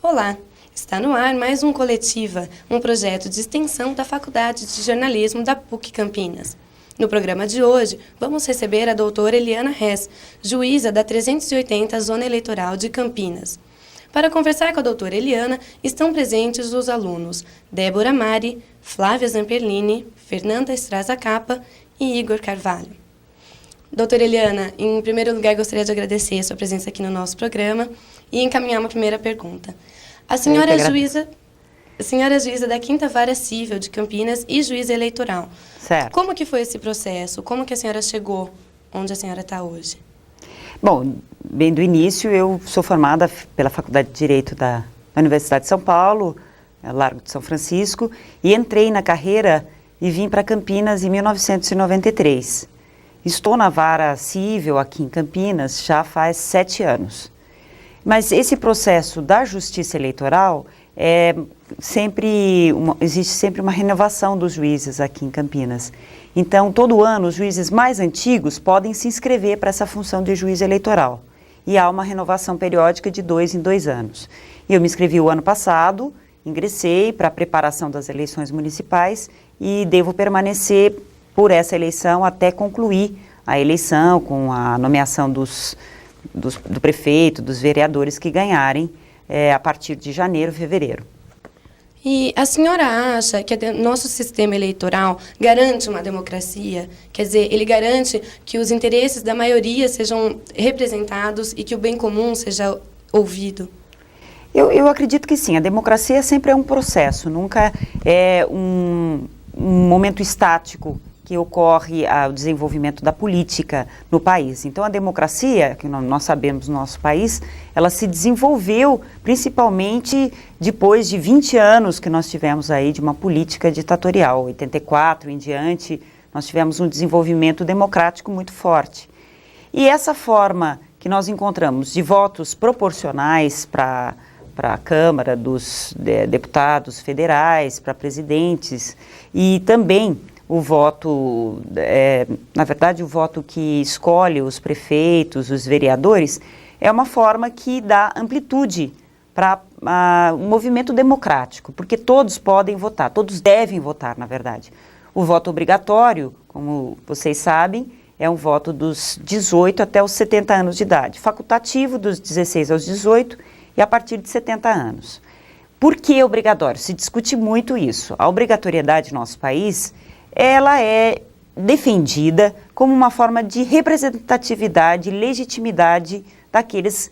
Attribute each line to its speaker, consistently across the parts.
Speaker 1: Olá, está no ar mais um Coletiva, um projeto de extensão da Faculdade de Jornalismo da PUC Campinas. No programa de hoje, vamos receber a doutora Eliana Hess, juíza da 380 Zona Eleitoral de Campinas. Para conversar com a doutora Eliana, estão presentes os alunos Débora Mari, Flávia Zamperlini, Fernanda Estraza Capa e Igor Carvalho. Doutora Eliana, em primeiro lugar, gostaria de agradecer a sua presença aqui no nosso programa e encaminhar uma primeira pergunta. A senhora é juíza da 5ª Vara Civil de Campinas e juíza eleitoral.
Speaker 2: Certo.
Speaker 1: Como que foi esse processo? Como que a senhora chegou onde a senhora está hoje?
Speaker 2: Bom, bem do início, eu sou formada pela Faculdade de Direito da Universidade de São Paulo, Largo de São Francisco, e entrei na carreira e vim para Campinas em 1993. Estou na Vara Civil aqui em Campinas já faz 7 anos. Mas esse processo da justiça eleitoral, existe sempre uma renovação dos juízes aqui em Campinas. Então, todo ano, os juízes mais antigos podem se inscrever para essa função de juiz eleitoral. E há uma renovação periódica de 2 em 2 anos. Eu me inscrevi o ano passado, ingressei para a preparação das eleições municipais e devo permanecer por essa eleição até concluir a eleição com a nomeação do prefeito, dos vereadores que ganharem a partir de janeiro, fevereiro.
Speaker 1: E a senhora acha que o nosso sistema eleitoral garante uma democracia? Quer dizer, ele garante que os interesses da maioria sejam representados e que o bem comum seja ouvido?
Speaker 2: Eu acredito que sim. A democracia sempre é um processo, nunca é um momento estático que ocorre o desenvolvimento da política no país. Então, a democracia, que nós sabemos no nosso país, ela se desenvolveu principalmente depois de 20 anos que nós tivemos aí de uma política ditatorial. 84 em diante, nós tivemos um desenvolvimento democrático muito forte. E essa forma que nós encontramos de votos proporcionais para a Câmara dos deputados federais, para presidentes e também o voto, na verdade, o voto que escolhe os prefeitos, os vereadores, é uma forma que dá amplitude para um movimento democrático, porque todos podem votar, todos devem votar, na verdade. O voto obrigatório, como vocês sabem, é um voto dos 18 até os 70 anos de idade, facultativo dos 16 aos 18 e a partir de 70 anos. Por que obrigatório? Se discute muito isso. A obrigatoriedade no nosso país, ela é defendida como uma forma de representatividade e legitimidade daqueles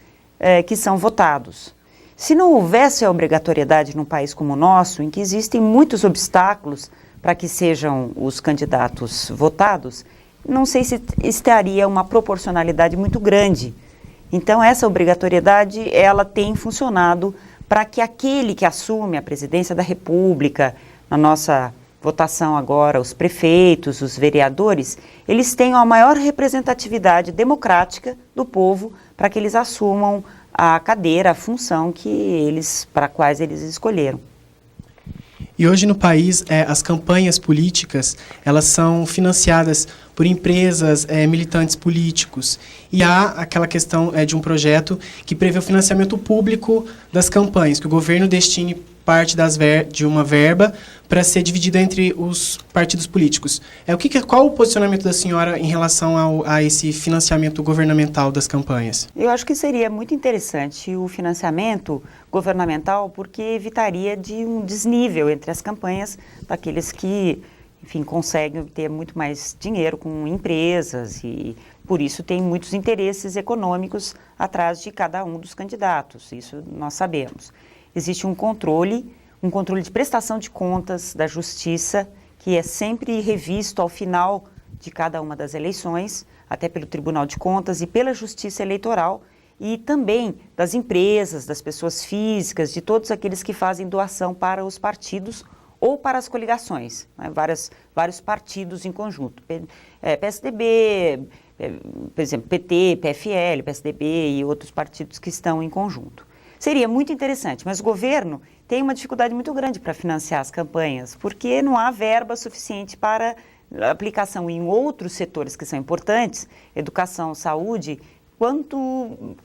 Speaker 2: que são votados. Se não houvesse a obrigatoriedade num país como o nosso, em que existem muitos obstáculos para que sejam os candidatos votados, não sei se estaria uma proporcionalidade muito grande. Então, essa obrigatoriedade, ela tem funcionado para que aquele que assume a presidência da República, na nossa votação agora, os prefeitos, os vereadores, eles tenham a maior representatividade democrática do povo para que eles assumam a cadeira, a função para quais eles escolheram.
Speaker 3: E hoje no país, as campanhas políticas, elas são financiadas por empresas, militantes políticos. E há aquela questão de um projeto que prevê o financiamento público das campanhas, que o governo destine parte de uma verba para ser dividida entre os partidos políticos. Qual o posicionamento da senhora em relação a esse financiamento governamental das campanhas?
Speaker 2: Eu acho que seria muito interessante o financiamento governamental, porque evitaria de um desnível entre as campanhas daqueles que, enfim, conseguem ter muito mais dinheiro com empresas e, por isso, tem muitos interesses econômicos atrás de cada um dos candidatos. Isso nós sabemos. Existe um controle de prestação de contas da justiça, que é sempre revisto ao final de cada uma das eleições, até pelo Tribunal de Contas e pela Justiça Eleitoral, e também das empresas, das pessoas físicas, de todos aqueles que fazem doação para os partidos ou para as coligações, né? Vários partidos em conjunto, PSDB, por exemplo, PT, PFL, PSDB e outros partidos que estão em conjunto. Seria muito interessante, mas o governo tem uma dificuldade muito grande para financiar as campanhas, porque não há verba suficiente para aplicação em outros setores que são importantes, educação, saúde, quanto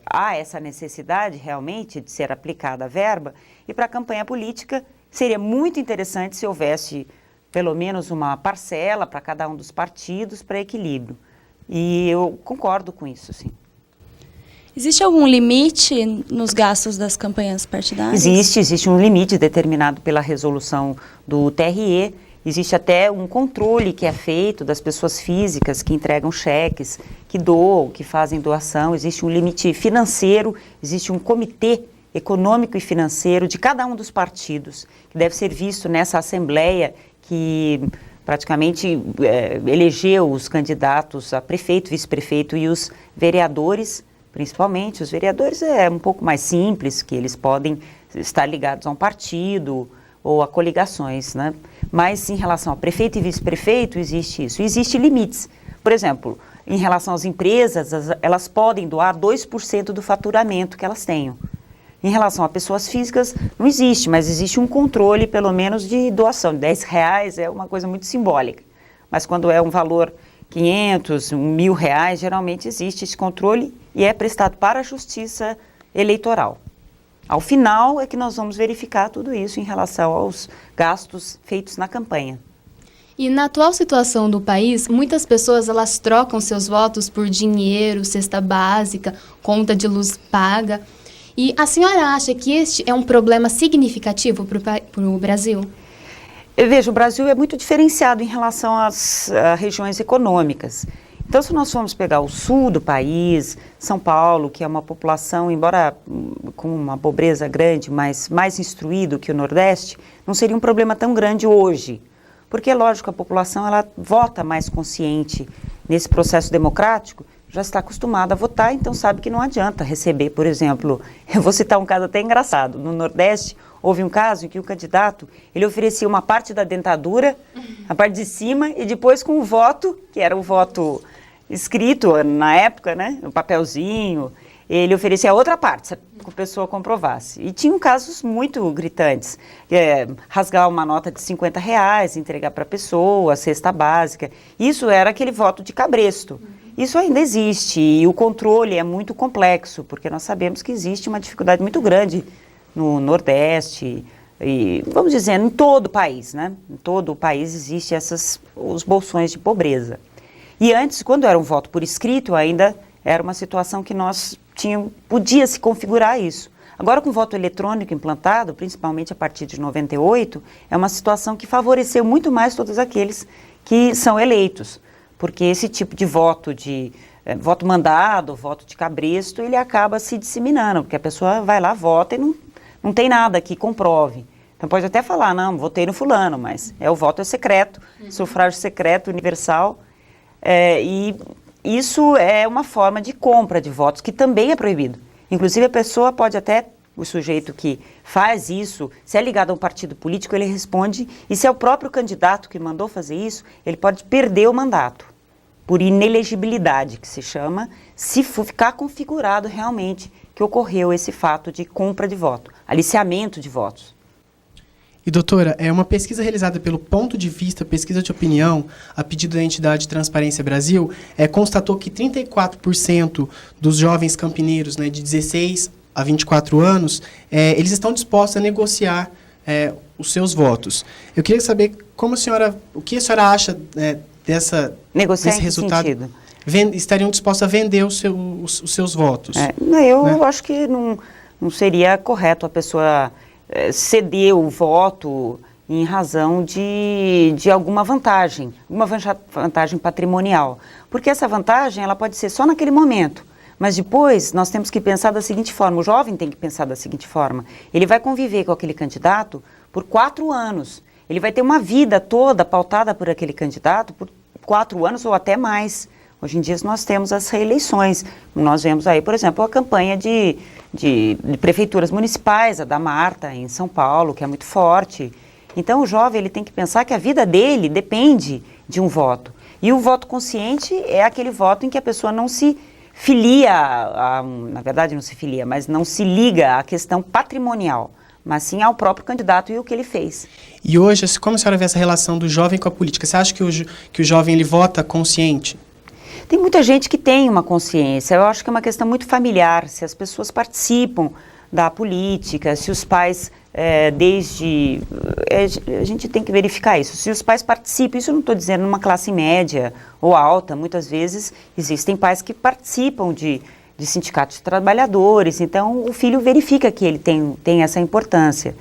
Speaker 2: há essa necessidade realmente de ser aplicada a verba, e para a campanha política seria muito interessante se houvesse pelo menos uma parcela para cada um dos partidos para equilíbrio. E eu concordo com isso, sim.
Speaker 4: Existe algum limite nos gastos das campanhas partidárias?
Speaker 2: Existe um limite determinado pela resolução do TRE. Existe até um controle que é feito das pessoas físicas que entregam cheques, que doam, que fazem doação. Existe um limite financeiro, existe um comitê econômico e financeiro de cada um dos partidos, que deve ser visto nessa assembleia que praticamente elegeu os candidatos a prefeito, vice-prefeito e os vereadores, principalmente. Os vereadores é um pouco mais simples, que eles podem estar ligados a um partido ou a coligações, né? Mas em relação a prefeito e vice-prefeito existe isso. Existem limites. Por exemplo, em relação às empresas, elas podem doar 2% do faturamento que elas tenham. Em relação a pessoas físicas, não existe, mas existe um controle, pelo menos, de doação. R$10 é uma coisa muito simbólica. Mas quando é um valor 500, R$1.000, geralmente existe esse controle e é prestado para a Justiça Eleitoral. Ao final é que nós vamos verificar tudo isso em relação aos gastos feitos na campanha.
Speaker 5: E na atual situação do país, muitas pessoas elas trocam seus votos por dinheiro, cesta básica, conta de luz paga. E a senhora acha que este é um problema significativo para o Brasil?
Speaker 2: Veja, o Brasil é muito diferenciado em relação às regiões econômicas. Então, se nós formos pegar o sul do país, São Paulo, que é uma população, embora com uma pobreza grande, mas mais instruído que o Nordeste, não seria um problema tão grande hoje. Porque, lógico, a população ela vota mais consciente nesse processo democrático, já está acostumada a votar, então sabe que não adianta receber, por exemplo, eu vou citar um caso até engraçado, no Nordeste houve um caso em que o candidato, ele oferecia uma parte da dentadura, a parte de cima, e depois com o voto, que era o voto escrito na época, né, no papelzinho, ele oferecia a outra parte, se a pessoa comprovasse. E tinham casos muito gritantes, rasgar uma nota de R$50, entregar para a pessoa, a cesta básica, isso era aquele voto de cabresto. Isso ainda existe e o controle é muito complexo, porque nós sabemos que existe uma dificuldade muito grande no Nordeste e, vamos dizer, em todo o país, né? Em todo o país existem os bolsões de pobreza. E antes, quando era um voto por escrito, ainda era uma situação que nós podia se configurar isso. Agora, com o voto eletrônico implantado, principalmente a partir de 98, é uma situação que favoreceu muito mais todos aqueles que são eleitos. Porque esse tipo de voto mandado, voto de cabresto, ele acaba se disseminando, porque a pessoa vai lá, vota e não tem nada que comprove. Então pode até falar, não, votei no fulano, mas o voto é secreto, sufrágio secreto, universal, e isso é uma forma de compra de votos, que também é proibido. Inclusive a pessoa pode até, o sujeito que faz isso, se é ligado a um partido político, ele responde, e se é o próprio candidato que mandou fazer isso, ele pode perder o mandato, por inelegibilidade, que se chama, se for ficar configurado realmente que ocorreu esse fato de compra de voto, aliciamento de votos.
Speaker 3: E, doutora, uma pesquisa realizada pelo Ponto de Vista, pesquisa de opinião, a pedido da entidade Transparência Brasil, constatou que 34% dos jovens campineiros, né, de 16 a 24 anos, eles estão dispostos a negociar os seus votos. Eu queria saber o que a senhora acha desse resultado?
Speaker 2: Sentido?
Speaker 3: Estariam dispostos a vender os seus votos?
Speaker 2: Eu acho que não seria correto a pessoa ceder o voto em razão de alguma vantagem patrimonial. Porque essa vantagem ela pode ser só naquele momento. Mas depois nós temos que pensar da seguinte forma, o jovem tem que pensar da seguinte forma, ele vai conviver com aquele candidato por 4 anos, ele vai ter uma vida toda pautada por aquele candidato por 4 anos ou até mais. Hoje em dia nós temos as reeleições, nós vemos aí, por exemplo, a campanha de prefeituras municipais, a da Marta em São Paulo, que é muito forte. Então o jovem ele tem que pensar que a vida dele depende de um voto. E o voto consciente é aquele voto em que a pessoa não se filia, na verdade não se filia, mas não se liga à questão patrimonial, mas sim ao próprio candidato e o que ele fez.
Speaker 3: E hoje, como a senhora vê essa relação do jovem com a política? Você acha que o jovem ele vota consciente?
Speaker 2: Tem muita gente que tem uma consciência, eu acho que é uma questão muito familiar, se as pessoas participam da política, se os pais, a gente tem que verificar isso, se os pais participam, isso eu não estou dizendo numa classe média ou alta, muitas vezes existem pais que participam de sindicatos de trabalhadores, então o filho verifica que ele tem essa importância.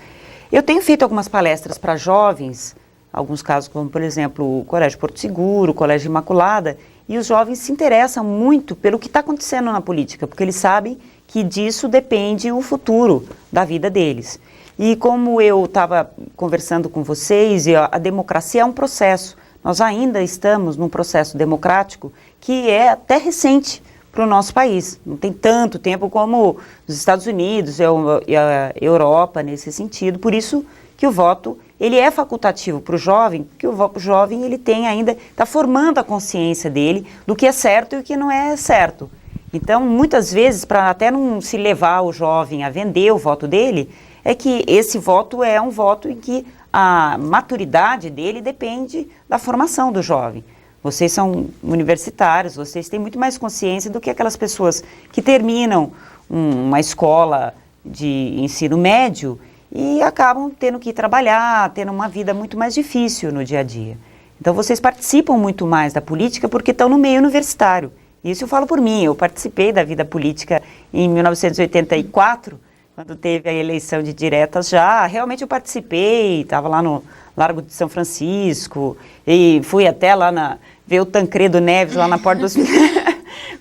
Speaker 2: Eu tenho feito algumas palestras para jovens, alguns casos como, por exemplo, o Colégio Porto Seguro, o Colégio Imaculada, e os jovens se interessam muito pelo que está acontecendo na política, porque eles sabem que disso depende o futuro da vida deles. E como eu estava conversando com vocês, a democracia é um processo. Nós ainda estamos num processo democrático que é até recente para o nosso país. Não tem tanto tempo como os Estados Unidos e a Europa nesse sentido. Por isso que o voto ele é facultativo para o jovem, porque o jovem ele tem ainda, está formando a consciência dele do que é certo e o que não é certo. Então, muitas vezes, para até não se levar o jovem a vender o voto dele, é que esse voto é um voto em que a maturidade dele depende da formação do jovem. Vocês são universitários, vocês têm muito mais consciência do que aquelas pessoas que terminam uma escola de ensino médio e acabam tendo que trabalhar, tendo uma vida muito mais difícil no dia a dia. Então, vocês participam muito mais da política porque estão no meio universitário. Isso eu falo por mim, eu participei da vida política em 1984, quando teve a eleição de diretas já, realmente eu participei, estava lá no Largo de São Francisco, e fui até lá ver o Tancredo Neves lá na porta do hospital,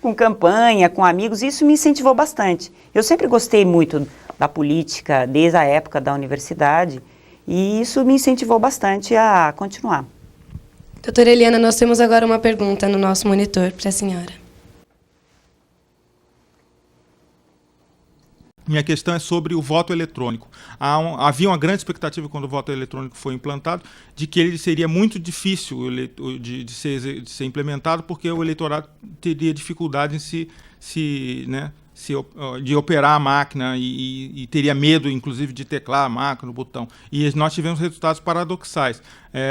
Speaker 2: com campanha, com amigos, isso me incentivou bastante. Eu sempre gostei muito da política, desde a época da universidade, e isso me incentivou bastante a continuar.
Speaker 1: Doutora Eliana, nós temos agora uma pergunta no nosso monitor para a senhora.
Speaker 6: Minha questão é sobre o voto eletrônico. Havia uma grande expectativa quando o voto eletrônico foi implantado de que ele seria muito difícil de ser implementado porque o eleitorado teria dificuldade de operar a máquina e teria medo, inclusive, de teclar a máquina, o botão. E nós tivemos resultados paradoxais.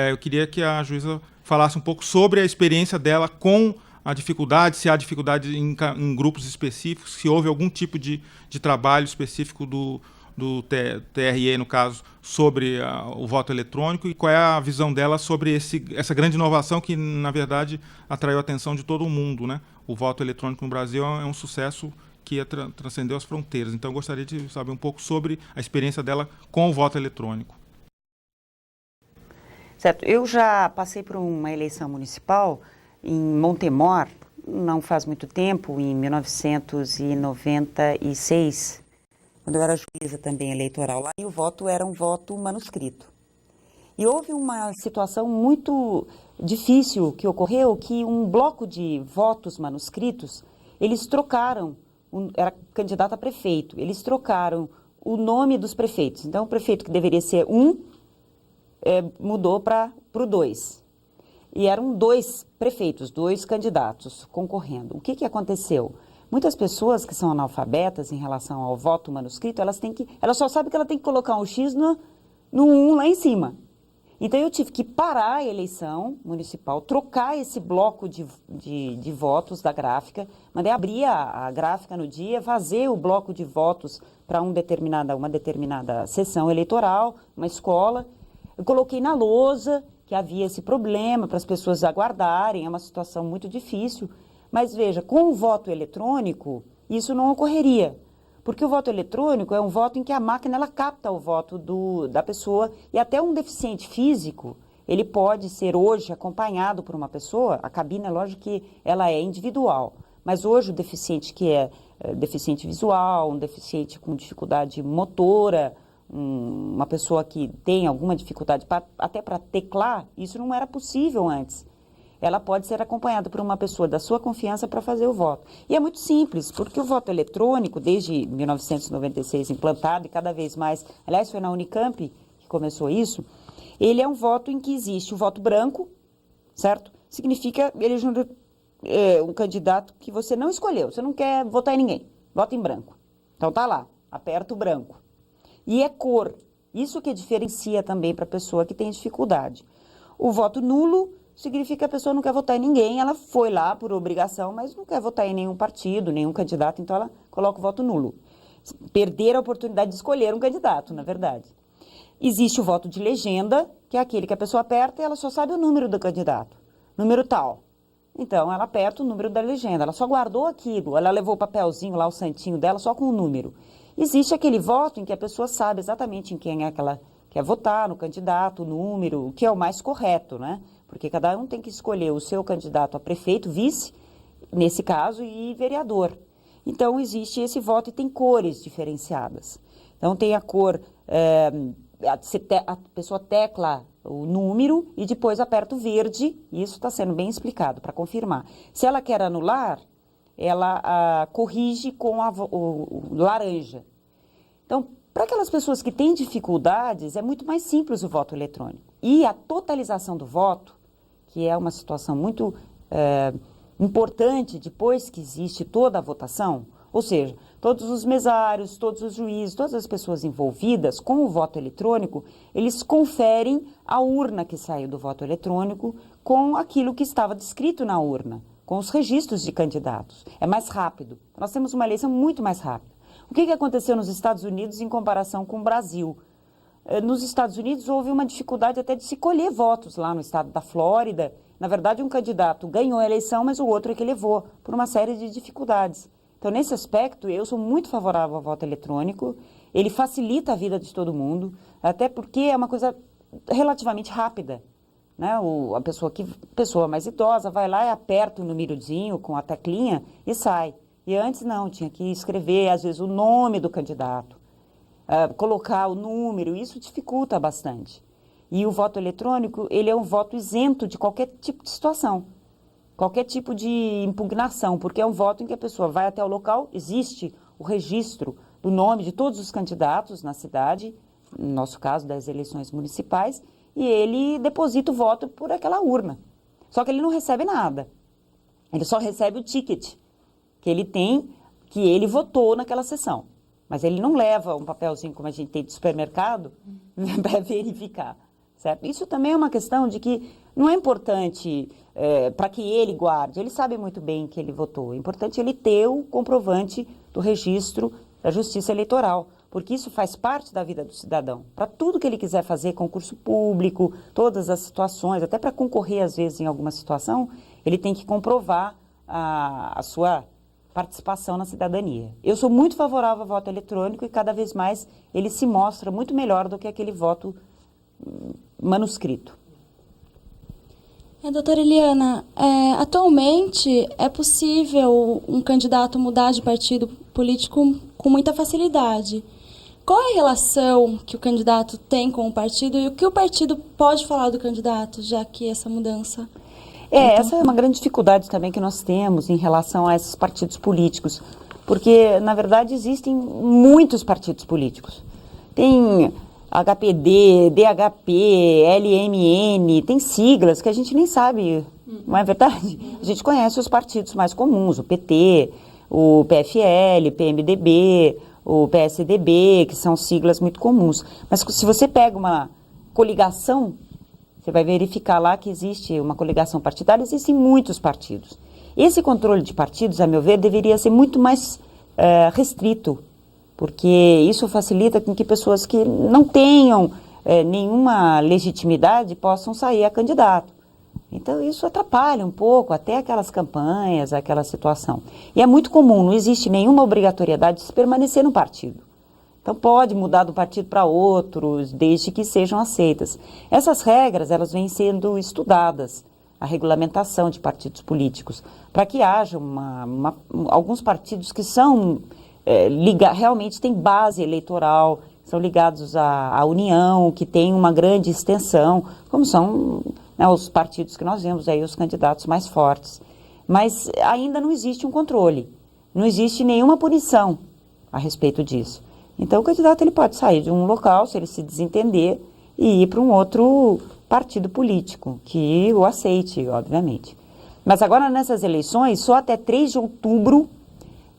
Speaker 6: Eu queria que a juíza falasse um pouco sobre a experiência dela com a dificuldade, se há dificuldade em grupos específicos, se houve algum tipo de trabalho específico do TRE, no caso, sobre o voto eletrônico e qual é a visão dela sobre essa grande inovação que, na verdade, atraiu a atenção de todo mundo, né? O voto eletrônico no Brasil é um sucesso que transcendeu as fronteiras. Então, eu gostaria de saber um pouco sobre a experiência dela com o voto eletrônico.
Speaker 2: Certo. Eu já passei por uma eleição municipal em Montemor, não faz muito tempo, em 1996, quando eu era juíza também eleitoral lá, e o voto era um voto manuscrito. E houve uma situação muito difícil que ocorreu, que um bloco de votos manuscritos, eles trocaram, era candidato a prefeito, eles trocaram o nome dos prefeitos. Então, o prefeito que deveria ser mudou para o 2. E eram 2 prefeitos, 2 candidatos concorrendo. O que aconteceu? Muitas pessoas que são analfabetas em relação ao voto manuscrito, elas só sabem que ela tem que colocar um X no 1 lá em cima. Então eu tive que parar a eleição municipal, trocar esse bloco de votos da gráfica, mandei abrir a gráfica no dia, fazer o bloco de votos para uma determinada sessão eleitoral, uma escola. Eu coloquei na lousa que havia esse problema para as pessoas aguardarem, é uma situação muito difícil. Mas veja, com o voto eletrônico, isso não ocorreria. Porque o voto eletrônico é um voto em que a máquina ela capta o voto da pessoa e até um deficiente físico, ele pode ser hoje acompanhado por uma pessoa, a cabine é lógico que ela é individual, mas hoje o deficiente que é deficiente visual, um deficiente com dificuldade motora, uma pessoa que tem alguma dificuldade até para teclar, isso não era possível antes. Ela pode ser acompanhada por uma pessoa da sua confiança para fazer o voto. E é muito simples, porque o voto eletrônico, desde 1996 implantado e cada vez mais, aliás, foi na Unicamp que começou isso, ele é um voto em que existe o voto branco, certo? Significa um candidato que você não escolheu, você não quer votar em ninguém, vota em branco. Então tá lá, aperta o branco. E é cor, isso que diferencia também para a pessoa que tem dificuldade. O voto nulo significa que a pessoa não quer votar em ninguém, ela foi lá por obrigação, mas não quer votar em nenhum partido, nenhum candidato, então ela coloca o voto nulo. Perder a oportunidade de escolher um candidato, na verdade. Existe o voto de legenda, que é aquele que a pessoa aperta e ela só sabe o número do candidato, número tal. Então, ela aperta o número da legenda, ela só guardou aquilo, ela levou o papelzinho lá, o santinho dela, só com o número. Existe aquele voto em que a pessoa sabe exatamente em quem é que ela quer votar, no candidato, o número, o que é o mais correto, né? Porque cada um tem que escolher o seu candidato a prefeito, vice, nesse caso, e vereador. Então, existe esse voto e tem cores diferenciadas. Então, tem a cor, a pessoa tecla o número e depois aperta o verde, e isso está sendo bem explicado para confirmar. Se ela quer anular, ela corrige com o laranja. Então, para aquelas pessoas que têm dificuldades, é muito mais simples o voto eletrônico. E a totalização do voto, que é uma situação muito importante depois que existe toda a votação, ou seja, todos os mesários, todos os juízes, todas as pessoas envolvidas com o voto eletrônico, eles conferem a urna que saiu do voto eletrônico com aquilo que estava descrito na urna, com os registros de candidatos. É mais rápido. Nós temos uma eleição muito mais rápida. O que aconteceu nos Estados Unidos em comparação com o Brasil? Nos Estados Unidos houve uma dificuldade até de se colher votos lá no estado da Flórida. Na verdade, um candidato ganhou a eleição, mas o outro é que levou, por uma série de dificuldades. Então, nesse aspecto, eu sou muito favorável ao voto eletrônico. Ele facilita a vida de todo mundo, até porque é uma coisa relativamente rápida, né? A pessoa mais idosa vai lá e aperta o numerozinho com a teclinha e sai. E antes não, tinha que escrever, às vezes, o nome do candidato, colocar o número, isso dificulta bastante. E o voto eletrônico, ele é um voto isento de qualquer tipo de situação, qualquer tipo de impugnação, porque é um voto em que a pessoa vai até o local, existe o registro do nome de todos os candidatos na cidade, no nosso caso, das eleições municipais, e ele deposita o voto por aquela urna. Só que ele não recebe nada, ele só recebe o ticket que ele tem, que ele votou naquela sessão. Mas ele não leva um papelzinho como a gente tem de supermercado para verificar, certo? Isso também é uma questão de que não é importante para que ele guarde, ele sabe muito bem que ele votou. É importante ele ter o comprovante do registro da Justiça Eleitoral, porque isso faz parte da vida do cidadão. Para tudo que ele quiser fazer, concurso público, todas as situações, até para concorrer às vezes em alguma situação, ele tem que comprovar a sua participação na cidadania. Eu sou muito favorável ao voto eletrônico e cada vez mais ele se mostra muito melhor do que aquele voto manuscrito.
Speaker 4: Doutora Eliana, atualmente é possível um candidato mudar de partido político com muita facilidade. Qual é a relação que o candidato tem com o partido e o que o partido pode falar do candidato, já que essa mudança...
Speaker 2: Essa é uma grande dificuldade também que nós temos em relação a esses partidos políticos, porque, na verdade, existem muitos partidos políticos. Tem HPD, DHP, LMN, tem siglas que a gente nem sabe, não é verdade? A gente conhece os partidos mais comuns, o PT, o PFL, PMDB, o PSDB, que são siglas muito comuns. Mas se você pega uma coligação, você vai verificar lá que existe uma coligação partidária, existem muitos partidos. Esse controle de partidos, a meu ver, deveria ser muito mais restrito, porque isso facilita com que pessoas que não tenham nenhuma legitimidade possam sair a candidato. Então, isso atrapalha um pouco até aquelas campanhas, aquela situação. E é muito comum, não existe nenhuma obrigatoriedade de se permanecer no partido. Então, pode mudar de um partido para outros, desde que sejam aceitas. Essas regras, elas vêm sendo estudadas, a regulamentação de partidos políticos, para que haja alguns partidos que são, realmente têm base eleitoral, são ligados à União, que tem uma grande extensão, como são os partidos que nós vemos aí, os candidatos mais fortes. Mas ainda não existe um controle, não existe nenhuma punição a respeito disso. Então, o candidato ele pode sair de um local, se ele se desentender, e ir para um outro partido político, que o aceite, obviamente. Mas agora, nessas eleições, só até 3 de outubro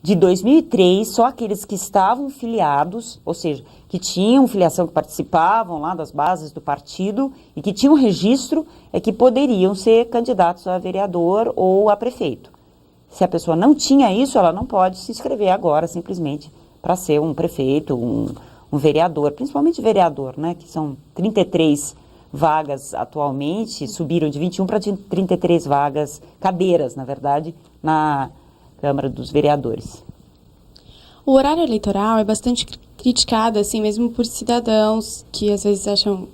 Speaker 2: de 2003, só aqueles que estavam filiados, ou seja, que tinham filiação, que participavam lá das bases do partido e que tinham registro, é que poderiam ser candidatos a vereador ou a prefeito. Se a pessoa não tinha isso, ela não pode se inscrever agora, simplesmente, para ser um prefeito, um vereador, principalmente vereador, né, que são 33 vagas atualmente, subiram de 21 para 33 vagas, cadeiras, na verdade, na Câmara dos Vereadores.
Speaker 7: O horário eleitoral é bastante criticado, assim, mesmo por cidadãos que às vezes acham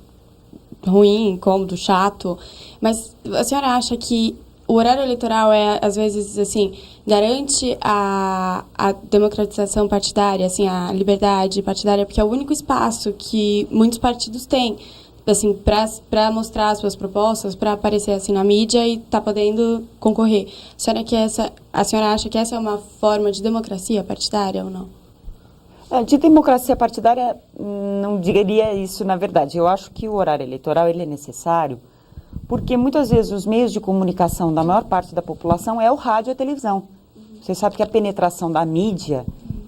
Speaker 7: ruim, incômodo, chato, mas a senhora acha que o horário eleitoral às vezes, assim, garante a democratização partidária, assim, a liberdade partidária, porque é o único espaço que muitos partidos têm, assim, para mostrar as suas propostas, para aparecer assim na mídia e tá podendo concorrer. A senhora acha que essa é uma forma de democracia partidária ou não?
Speaker 2: De democracia partidária, não diria isso, na verdade. Eu acho que o horário eleitoral ele é necessário porque muitas vezes os meios de comunicação da maior parte da população é o rádio e a televisão. Você sabe que a penetração da mídia,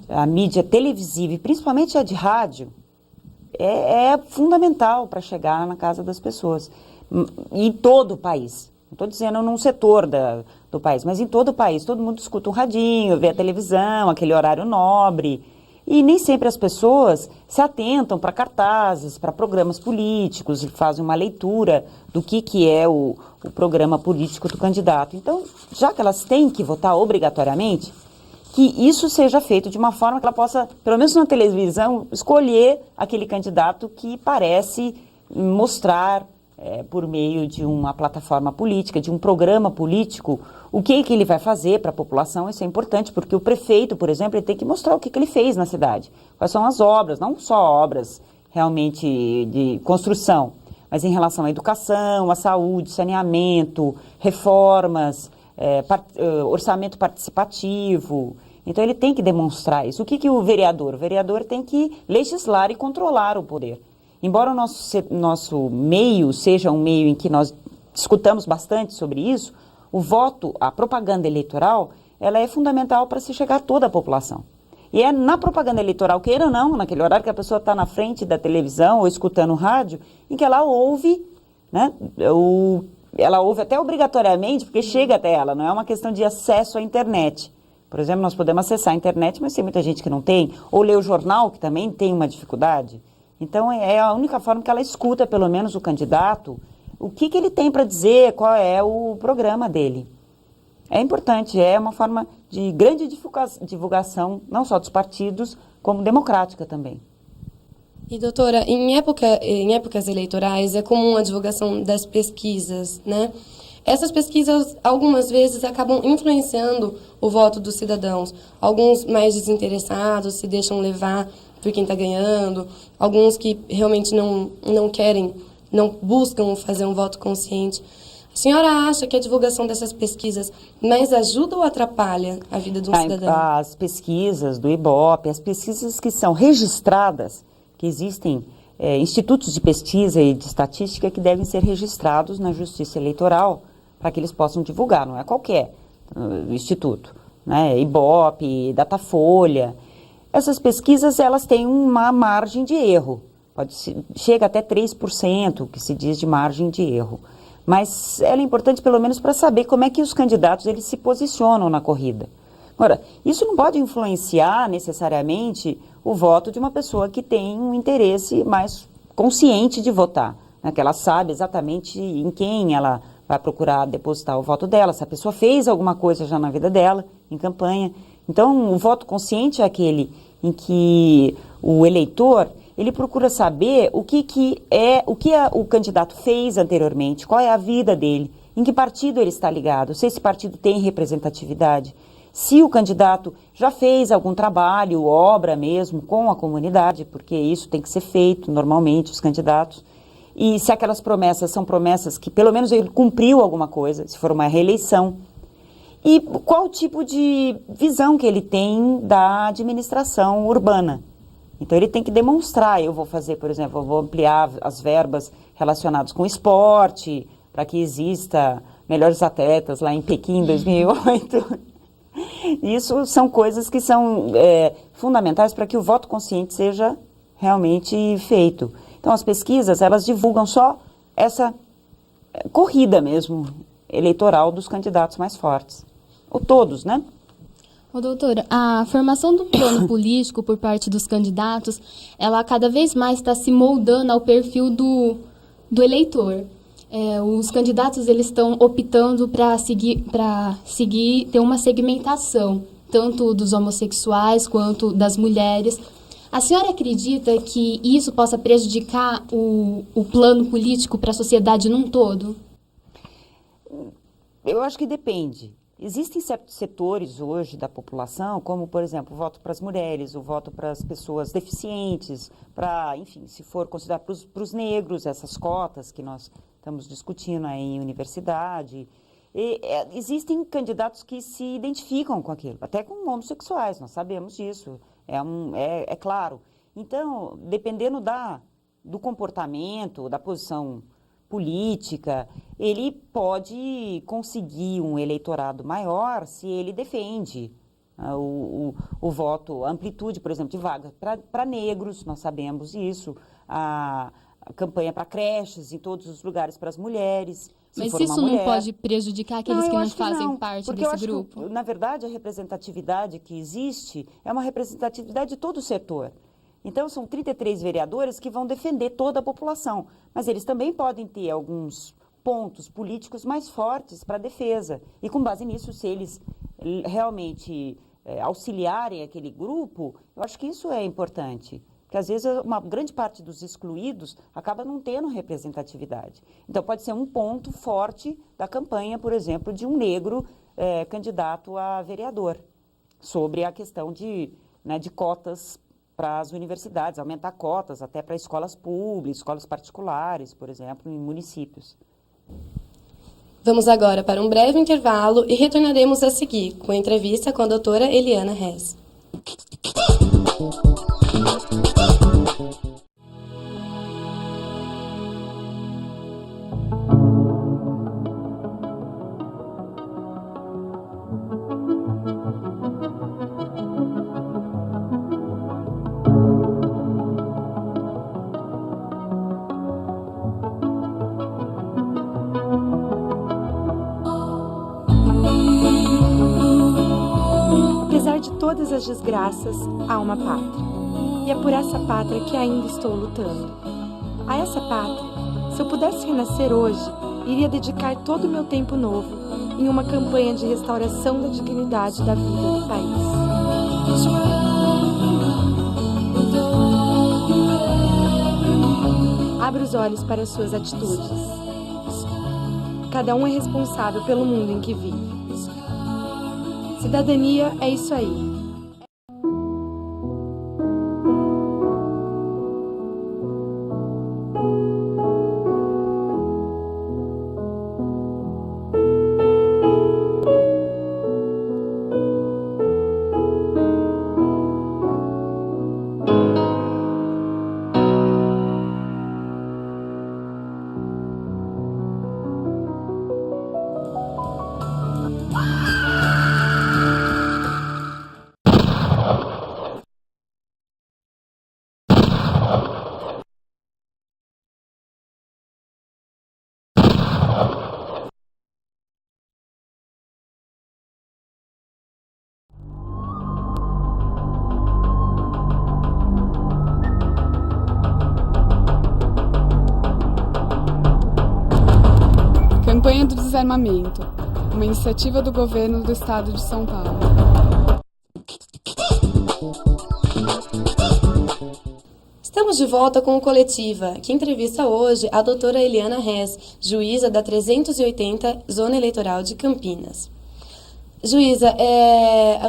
Speaker 2: a mídia televisiva e principalmente a de rádio, é fundamental para chegar na casa das pessoas. Em todo o país. Não estou dizendo num setor do país, mas em todo o país. Todo mundo escuta um radinho, vê a televisão, aquele horário nobre. E nem sempre as pessoas se atentam para cartazes, para programas políticos, e fazem uma leitura do que é o programa político do candidato. Então, já que elas têm que votar obrigatoriamente, que isso seja feito de uma forma que ela possa, pelo menos na televisão, escolher aquele candidato que parece mostrar, por meio de uma plataforma política, de um programa político, o que ele vai fazer para a população. Isso é importante, porque o prefeito, por exemplo, ele tem que mostrar o que ele fez na cidade. Quais são as obras, não só obras realmente de construção, mas em relação à educação, à saúde, saneamento, reformas, orçamento participativo. Então ele tem que demonstrar isso. O que o vereador? O vereador tem que legislar e controlar o poder. Embora o nosso meio seja um meio em que nós discutamos bastante sobre isso, o voto, a propaganda eleitoral, ela é fundamental para se chegar a toda a população. E é na propaganda eleitoral, queira ou não, naquele horário que a pessoa está na frente da televisão ou escutando o rádio, em que ela ouve, né, ela ouve até obrigatoriamente, porque chega até ela, não é uma questão de acesso à internet. Por exemplo, nós podemos acessar a internet, mas tem muita gente que não tem, ou ler o jornal, que também tem uma dificuldade. Então, é a única forma que ela escuta, pelo menos, o candidato, o que ele tem para dizer, qual é o programa dele. É importante, é uma forma de grande divulgação, não só dos partidos, como democrática também.
Speaker 1: E, doutora, em épocas eleitorais é comum a divulgação das pesquisas, né? Essas pesquisas, algumas vezes, acabam influenciando o voto dos cidadãos. Alguns mais desinteressados se deixam levar por quem está ganhando, alguns que realmente não querem, não buscam fazer um voto consciente. A senhora acha que a divulgação dessas pesquisas mais ajuda ou atrapalha a vida de um cidadão?
Speaker 2: As pesquisas do IBOPE, as pesquisas que são registradas, que existem institutos de pesquisa e de estatística que devem ser registrados na Justiça Eleitoral para que eles possam divulgar, não é qualquer instituto, né? IBOPE, Datafolha. Essas pesquisas, elas têm uma margem de erro, chega até 3%, que se diz de margem de erro. Mas ela é importante pelo menos para saber como é que os candidatos eles se posicionam na corrida. Agora, isso não pode influenciar necessariamente o voto de uma pessoa que tem um interesse mais consciente de votar, né? Que ela sabe exatamente em quem ela vai procurar depositar o voto dela, se a pessoa fez alguma coisa já na vida dela, em campanha. Então, o voto consciente é aquele em que o eleitor, ele procura saber o que o candidato fez anteriormente, qual é a vida dele, em que partido ele está ligado, se esse partido tem representatividade, se o candidato já fez algum trabalho, obra mesmo, com a comunidade, porque isso tem que ser feito normalmente, os candidatos, e se aquelas promessas são promessas que pelo menos ele cumpriu alguma coisa, se for uma reeleição. E qual o tipo de visão que ele tem da administração urbana. Então, ele tem que demonstrar, eu vou fazer, por exemplo, eu vou ampliar as verbas relacionadas com esporte, para que exista melhores atletas lá em Pequim, em 2008. Isso são coisas que são fundamentais para que o voto consciente seja realmente feito. Então, as pesquisas, elas divulgam só essa corrida mesmo eleitoral dos candidatos mais fortes. Ou todos, né?
Speaker 5: Ô, doutora, a formação do plano político por parte dos candidatos, ela cada vez mais está se moldando ao perfil do eleitor. Os candidatos eles estão optando para seguir, ter uma segmentação, tanto dos homossexuais quanto das mulheres. A senhora acredita que isso possa prejudicar o plano político para a sociedade num todo?
Speaker 2: Eu acho que depende. Existem certos setores hoje da população, como, por exemplo, o voto para as mulheres, o voto para as pessoas deficientes, para, enfim, se for considerar para os negros, essas cotas que nós estamos discutindo aí em universidade. Existem candidatos que se identificam com aquilo, até com homossexuais, nós sabemos disso, é claro. Então, dependendo do comportamento, da posição política, ele pode conseguir um eleitorado maior se ele defende o voto, a amplitude, por exemplo, de vaga para negros, nós sabemos isso, a campanha para creches em todos os lugares para as mulheres.
Speaker 5: Mas isso não pode prejudicar aqueles que não fazem parte desse grupo?
Speaker 2: Na verdade, a representatividade que existe é uma representatividade de todo o setor. Então, são 33 vereadores que vão defender toda a população, mas eles também podem ter alguns pontos políticos mais fortes para a defesa. E, com base nisso, se eles realmente auxiliarem aquele grupo, eu acho que isso é importante. Porque, às vezes, uma grande parte dos excluídos acaba não tendo representatividade. Então, pode ser um ponto forte da campanha, por exemplo, de um negro candidato a vereador, sobre a questão de cotas para as universidades, aumentar cotas até para escolas públicas, escolas particulares, por exemplo, em municípios.
Speaker 1: Vamos agora para um breve intervalo e retornaremos a seguir com a entrevista com a doutora Eliana Rez.
Speaker 8: Apesar de todas as desgraças, há uma pátria. E é por essa pátria que ainda estou lutando. A essa pátria, se eu pudesse renascer hoje, iria dedicar todo o meu tempo novo em uma campanha de restauração da dignidade da vida do país. Abra os olhos para as suas atitudes. Cada um é responsável pelo mundo em que vive. Cidadania é isso aí.
Speaker 9: Campanha do Desarmamento, uma iniciativa do governo do estado de São Paulo.
Speaker 1: Estamos de volta com o Coletiva, que entrevista hoje a doutora Eliana Rez, juíza da 380 Zona Eleitoral de Campinas. Juíza,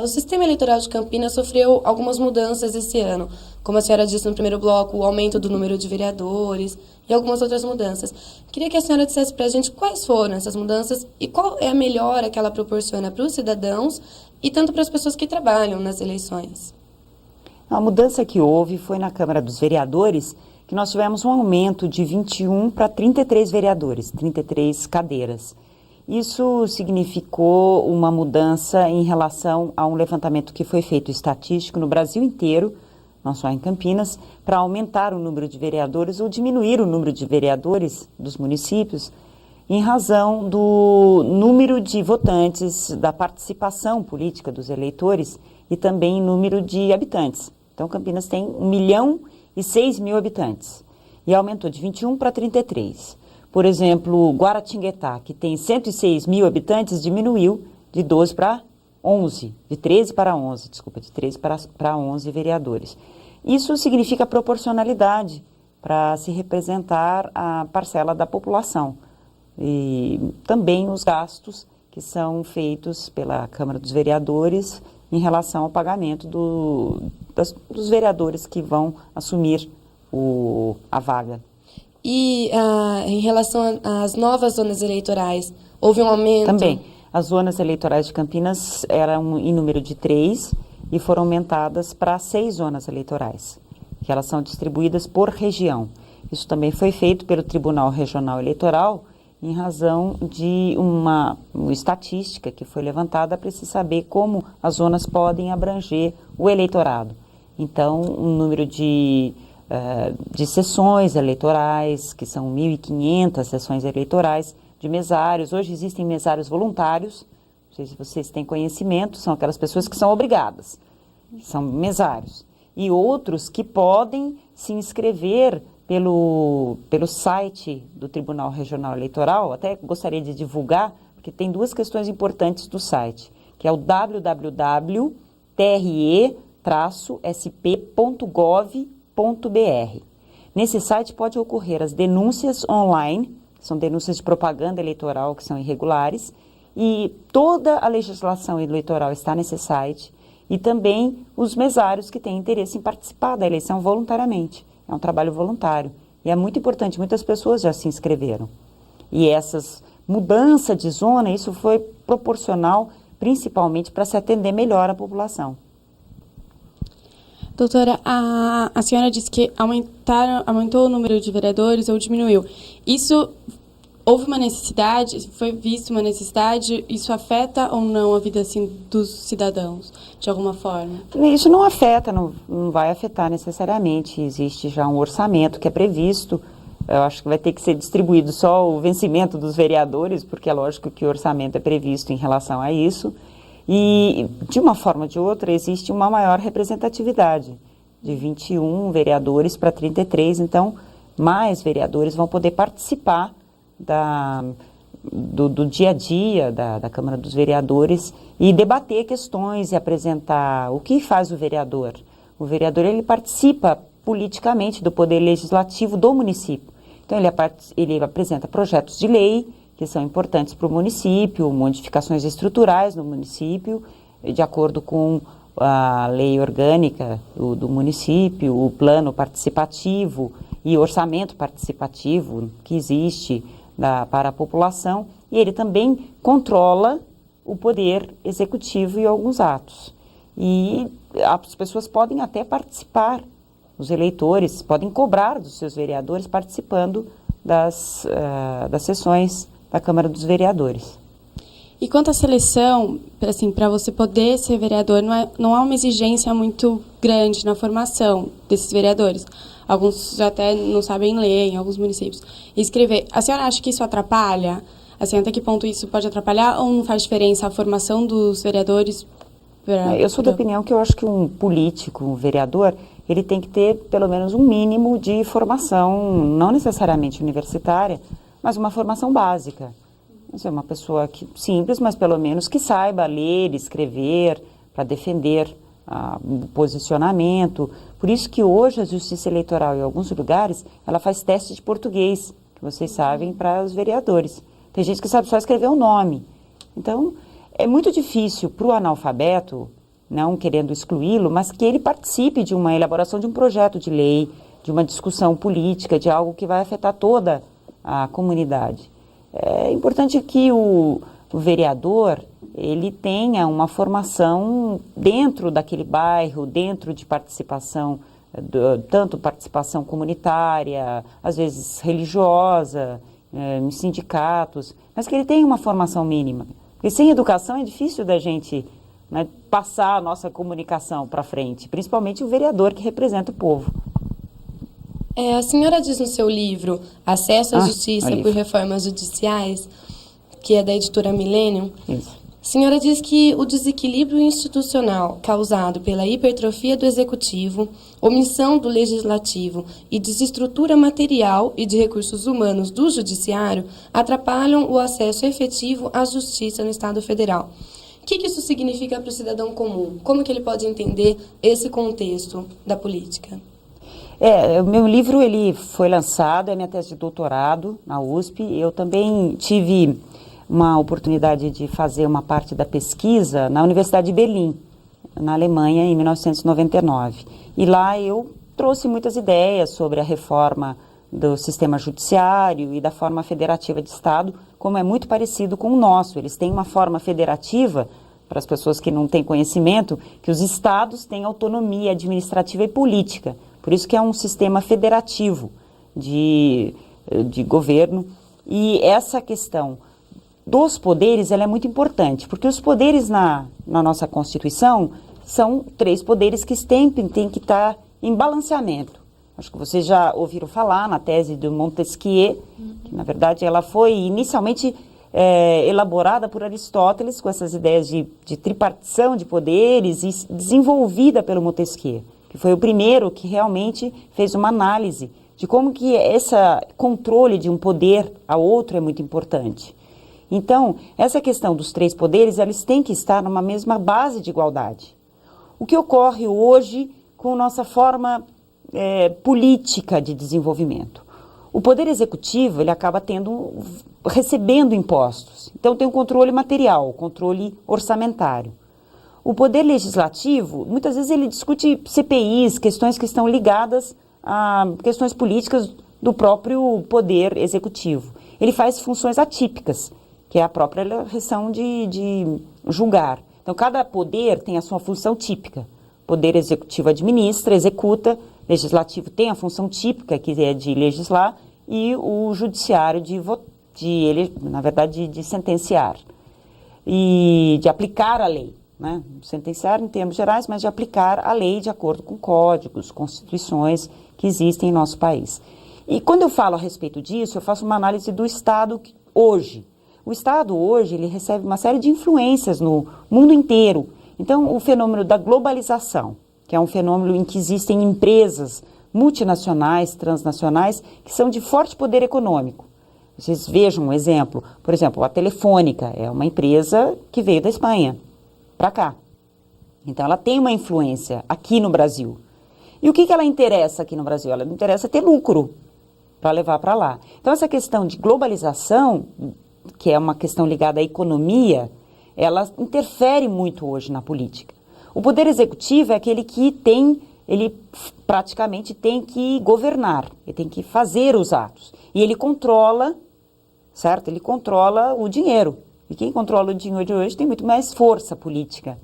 Speaker 1: o sistema eleitoral de Campinas sofreu algumas mudanças esse ano. Como a senhora disse no primeiro bloco, o aumento do número de vereadores e algumas outras mudanças. Queria que a senhora dissesse para a gente quais foram essas mudanças e qual é a melhora que ela proporciona para os cidadãos e tanto para as pessoas que trabalham nas eleições.
Speaker 2: A mudança que houve foi na Câmara dos Vereadores, que nós tivemos um aumento de 21 para 33 vereadores, 33 cadeiras. Isso significou uma mudança em relação a um levantamento que foi feito estatístico no Brasil inteiro, não só em Campinas, para aumentar o número de vereadores ou diminuir o número de vereadores dos municípios, em razão do número de votantes, da participação política dos eleitores e também número de habitantes. Então, Campinas tem 1.006.000 habitantes e aumentou de 21 para 33. Por exemplo, Guaratinguetá, que tem 106.000 habitantes, diminuiu de 12 para 11, de 13 para 11, desculpa, de 13 para 11 vereadores. Isso significa proporcionalidade para se representar a parcela da população e também os gastos que são feitos pela Câmara dos Vereadores em relação ao pagamento dos vereadores que vão assumir a vaga.
Speaker 1: E em relação às novas zonas eleitorais, houve um aumento?
Speaker 2: Também. As zonas eleitorais de Campinas eram em número de 3 e foram aumentadas para 6 zonas eleitorais, que elas são distribuídas por região. Isso também foi feito pelo Tribunal Regional Eleitoral em razão de uma estatística que foi levantada para se saber como as zonas podem abranger o eleitorado. Então, um número de sessões eleitorais, que são 1.500 sessões eleitorais, de mesários. Hoje existem mesários voluntários, não sei se vocês têm conhecimento, são aquelas pessoas que são obrigadas, são mesários. E outros que podem se inscrever pelo site do Tribunal Regional Eleitoral. Até gostaria de divulgar, porque tem 2 questões importantes do site, que é o www.tre-sp.gov.br. Nesse site pode ocorrer as denúncias online, são denúncias de propaganda eleitoral que são irregulares, e toda a legislação eleitoral está nesse site, e também os mesários que têm interesse em participar da eleição voluntariamente. É um trabalho voluntário e é muito importante, muitas pessoas já se inscreveram. E essas mudança de zona, isso foi proporcional principalmente para se atender melhor a população.
Speaker 7: Doutora, a senhora disse que aumentou o número de vereadores ou diminuiu. Isso, houve uma necessidade, foi vista uma necessidade, isso afeta ou não a vida assim, dos cidadãos, de alguma forma?
Speaker 2: Isso não afeta, não vai afetar necessariamente. Existe já um orçamento que é previsto. Eu acho que vai ter que ser distribuído só o vencimento dos vereadores, porque é lógico que o orçamento é previsto em relação a isso. E, de uma forma ou de outra, existe uma maior representatividade, de 21 vereadores para 33, então mais vereadores vão poder participar do dia a dia da Câmara dos Vereadores e debater questões e apresentar o que faz o vereador. O vereador, ele participa politicamente do poder legislativo do município. Então, ele apresenta projetos de lei que são importantes para o município, modificações estruturais no município, de acordo com a lei orgânica do município, o plano participativo e orçamento participativo que existe para a população, e ele também controla o poder executivo e alguns atos. E as pessoas podem até participar, os eleitores podem cobrar dos seus vereadores participando das sessões da Câmara dos Vereadores.
Speaker 7: E quanto à seleção, assim, para você poder ser vereador, não há uma exigência muito grande na formação desses vereadores. Alguns já até não sabem ler em alguns municípios. E escrever. A senhora acha que isso atrapalha? Assim, até que ponto isso pode atrapalhar ou não faz diferença a formação dos vereadores?
Speaker 2: Eu sou da opinião que eu acho que um político, um vereador, ele tem que ter pelo menos um mínimo de formação, não necessariamente universitária, mas uma formação básica. Não uma pessoa simples, mas pelo menos que saiba ler, escrever, para defender o posicionamento. Por isso que hoje a Justiça Eleitoral, em alguns lugares, ela faz teste de português, que vocês sabem, para os vereadores. Tem gente que sabe só escrever o nome. Então, é muito difícil para o analfabeto, não querendo excluí-lo, mas que ele participe de uma elaboração de um projeto de lei, de uma discussão política, de algo que vai afetar toda a comunidade. É importante que o vereador, ele tenha uma formação dentro daquele bairro, dentro de participação, tanto participação comunitária, às vezes religiosa, em sindicatos, mas que ele tenha uma formação mínima. Porque sem educação é difícil da gente, né, passar a nossa comunicação para frente, principalmente o vereador que representa o povo.
Speaker 1: A senhora diz no seu livro Acesso à Justiça por Reformas Judiciais, que é da editora Millennium,
Speaker 2: Isso.
Speaker 1: a senhora diz que o desequilíbrio institucional causado pela hipertrofia do Executivo, omissão do Legislativo e desestrutura material e de recursos humanos do Judiciário atrapalham o acesso efetivo à justiça no Estado Federal. O que isso significa para o cidadão comum? Como que ele pode entender esse contexto da política?
Speaker 2: O meu livro ele foi lançado, é minha tese de doutorado na USP. Eu também tive uma oportunidade de fazer uma parte da pesquisa na Universidade de Berlim, na Alemanha, em 1999. E lá eu trouxe muitas ideias sobre a reforma do sistema judiciário e da forma federativa de Estado, como é muito parecido com o nosso. Eles têm uma forma federativa, para as pessoas que não têm conhecimento, que os estados têm autonomia administrativa e política. Por isso que é um sistema federativo de governo. E essa questão dos poderes, ela é muito importante, porque os poderes na nossa Constituição são 3 poderes que sempre têm que estar em balanceamento. Acho que vocês já ouviram falar na tese do Montesquieu, que na verdade ela foi inicialmente elaborada por Aristóteles, com essas ideias de tripartição de poderes, e desenvolvida pelo Montesquieu, que foi o primeiro que realmente fez uma análise de como que esse controle de um poder a outro é muito importante. Então, essa questão dos 3 poderes, eles têm que estar numa mesma base de igualdade. O que ocorre hoje com nossa forma política de desenvolvimento? O poder executivo, ele acaba recebendo impostos. Então, tem o controle material, o controle orçamentário. O poder legislativo, muitas vezes ele discute CPIs, questões que estão ligadas a questões políticas do próprio poder executivo. Ele faz funções atípicas, que é a própria eleição de julgar. Então, cada poder tem a sua função típica. O poder executivo administra, executa, o legislativo tem a função típica, que é de legislar, e o judiciário de sentenciar e de aplicar a lei. Né? Sentenciar em termos gerais, mas de aplicar a lei de acordo com códigos, constituições que existem em nosso país. E quando eu falo a respeito disso, eu faço uma análise do Estado hoje. O Estado hoje, ele recebe uma série de influências no mundo inteiro. Então, o fenômeno da globalização, que é um fenômeno em que existem empresas multinacionais, transnacionais, que são de forte poder econômico. Vocês vejam um exemplo. Por exemplo, a Telefônica é uma empresa que veio da Espanha para cá. Então, ela tem uma influência aqui no Brasil. E o que ela interessa aqui no Brasil? Ela interessa ter lucro para levar para lá. Então, essa questão de globalização, que é uma questão ligada à economia, ela interfere muito hoje na política. O poder executivo é aquele que ele praticamente tem que governar, ele tem que fazer os atos. E ele controla, certo? Ele controla o dinheiro. E quem controla o dinheiro de hoje tem muito mais força política.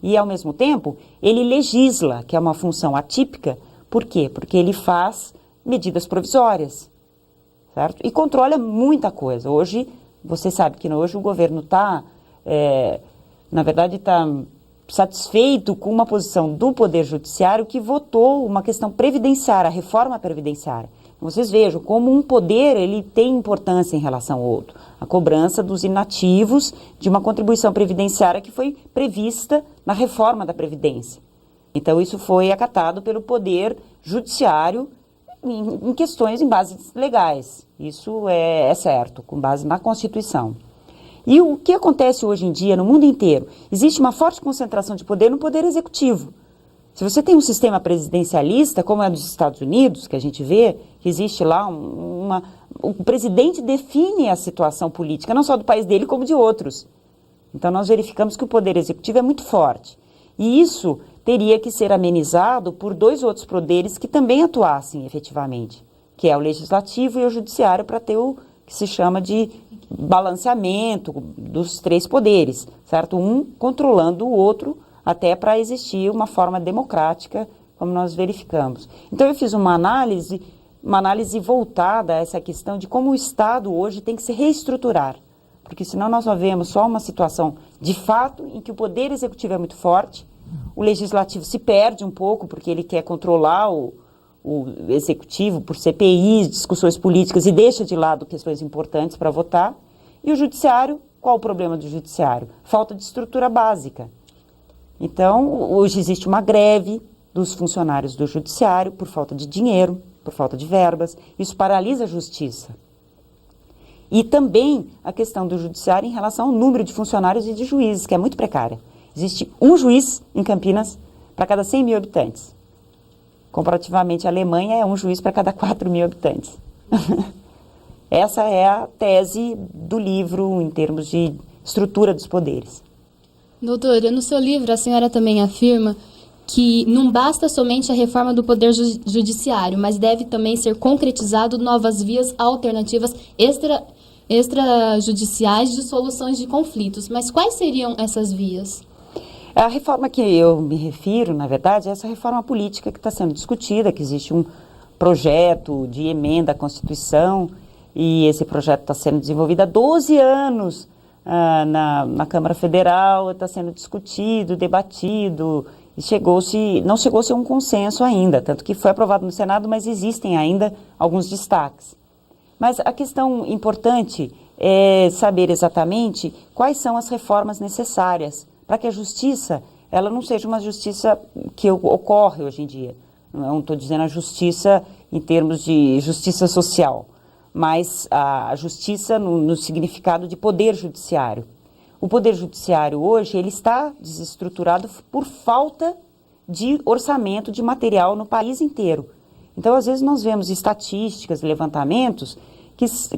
Speaker 2: E, ao mesmo tempo, ele legisla, que é uma função atípica. Por quê? Porque ele faz medidas provisórias, certo? E controla muita coisa. Hoje, você sabe que hoje o governo está satisfeito com uma posição do Poder Judiciário que votou uma questão previdenciária, a reforma previdenciária. Vocês vejam como um poder ele tem importância em relação ao outro. A cobrança dos inativos de uma contribuição previdenciária que foi prevista na reforma da Previdência. Então, isso foi acatado pelo Poder Judiciário em questões, em bases legais. Isso é certo, com base na Constituição. E o que acontece hoje em dia no mundo inteiro? Existe uma forte concentração de poder no Poder Executivo. Se você tem um sistema presidencialista, como é dos Estados Unidos, que a gente vê, que existe lá o presidente define a situação política, não só do país dele, como de outros. Então, nós verificamos que o Poder Executivo é muito forte. E isso teria que ser amenizado por 2 outros poderes que também atuassem efetivamente, que é o Legislativo e o Judiciário, para ter o que se chama de balanceamento dos 3 poderes, certo? Um controlando o outro, até para existir uma forma democrática, como nós verificamos. Então, eu fiz uma análise uma análise voltada a essa questão de como o Estado hoje tem que se reestruturar, porque senão nós vemos só uma situação de fato em que o poder executivo é muito forte, o legislativo se perde um pouco porque ele quer controlar o executivo por CPIs, discussões políticas e deixa de lado questões importantes para votar, e o judiciário, qual o problema do judiciário? Falta de estrutura básica. Então, hoje existe uma greve dos funcionários do judiciário por falta de dinheiro, por falta de verbas, isso paralisa a justiça. E também a questão do judiciário em relação ao número de funcionários e de juízes, que é muito precária. Existe um juiz em Campinas para cada 100 mil habitantes. Comparativamente, a Alemanha é um juiz para cada 4 mil habitantes. Essa é a tese do livro em termos de estrutura dos poderes.
Speaker 5: Doutora, no seu livro a senhora também afirma que não basta somente a reforma do Poder Judiciário, mas deve também ser concretizado novas vias alternativas extrajudiciais de soluções de conflitos. Mas quais seriam essas vias?
Speaker 2: A reforma que eu me refiro, na verdade, é essa reforma política que está sendo discutida, que existe um projeto de emenda à Constituição, e esse projeto está sendo desenvolvido há 12 anos na Câmara Federal, está sendo discutido, debatido, e não chegou-se a um consenso ainda, tanto que foi aprovado no Senado, mas existem ainda alguns destaques. Mas a questão importante é saber exatamente quais são as reformas necessárias para que a justiça, ela não seja uma justiça que ocorre hoje em dia. Não estou dizendo a justiça em termos de justiça social, mas a justiça no significado de poder judiciário. O poder judiciário hoje, ele está desestruturado por falta de orçamento de material no país inteiro. Então, às vezes, nós vemos estatísticas, levantamentos,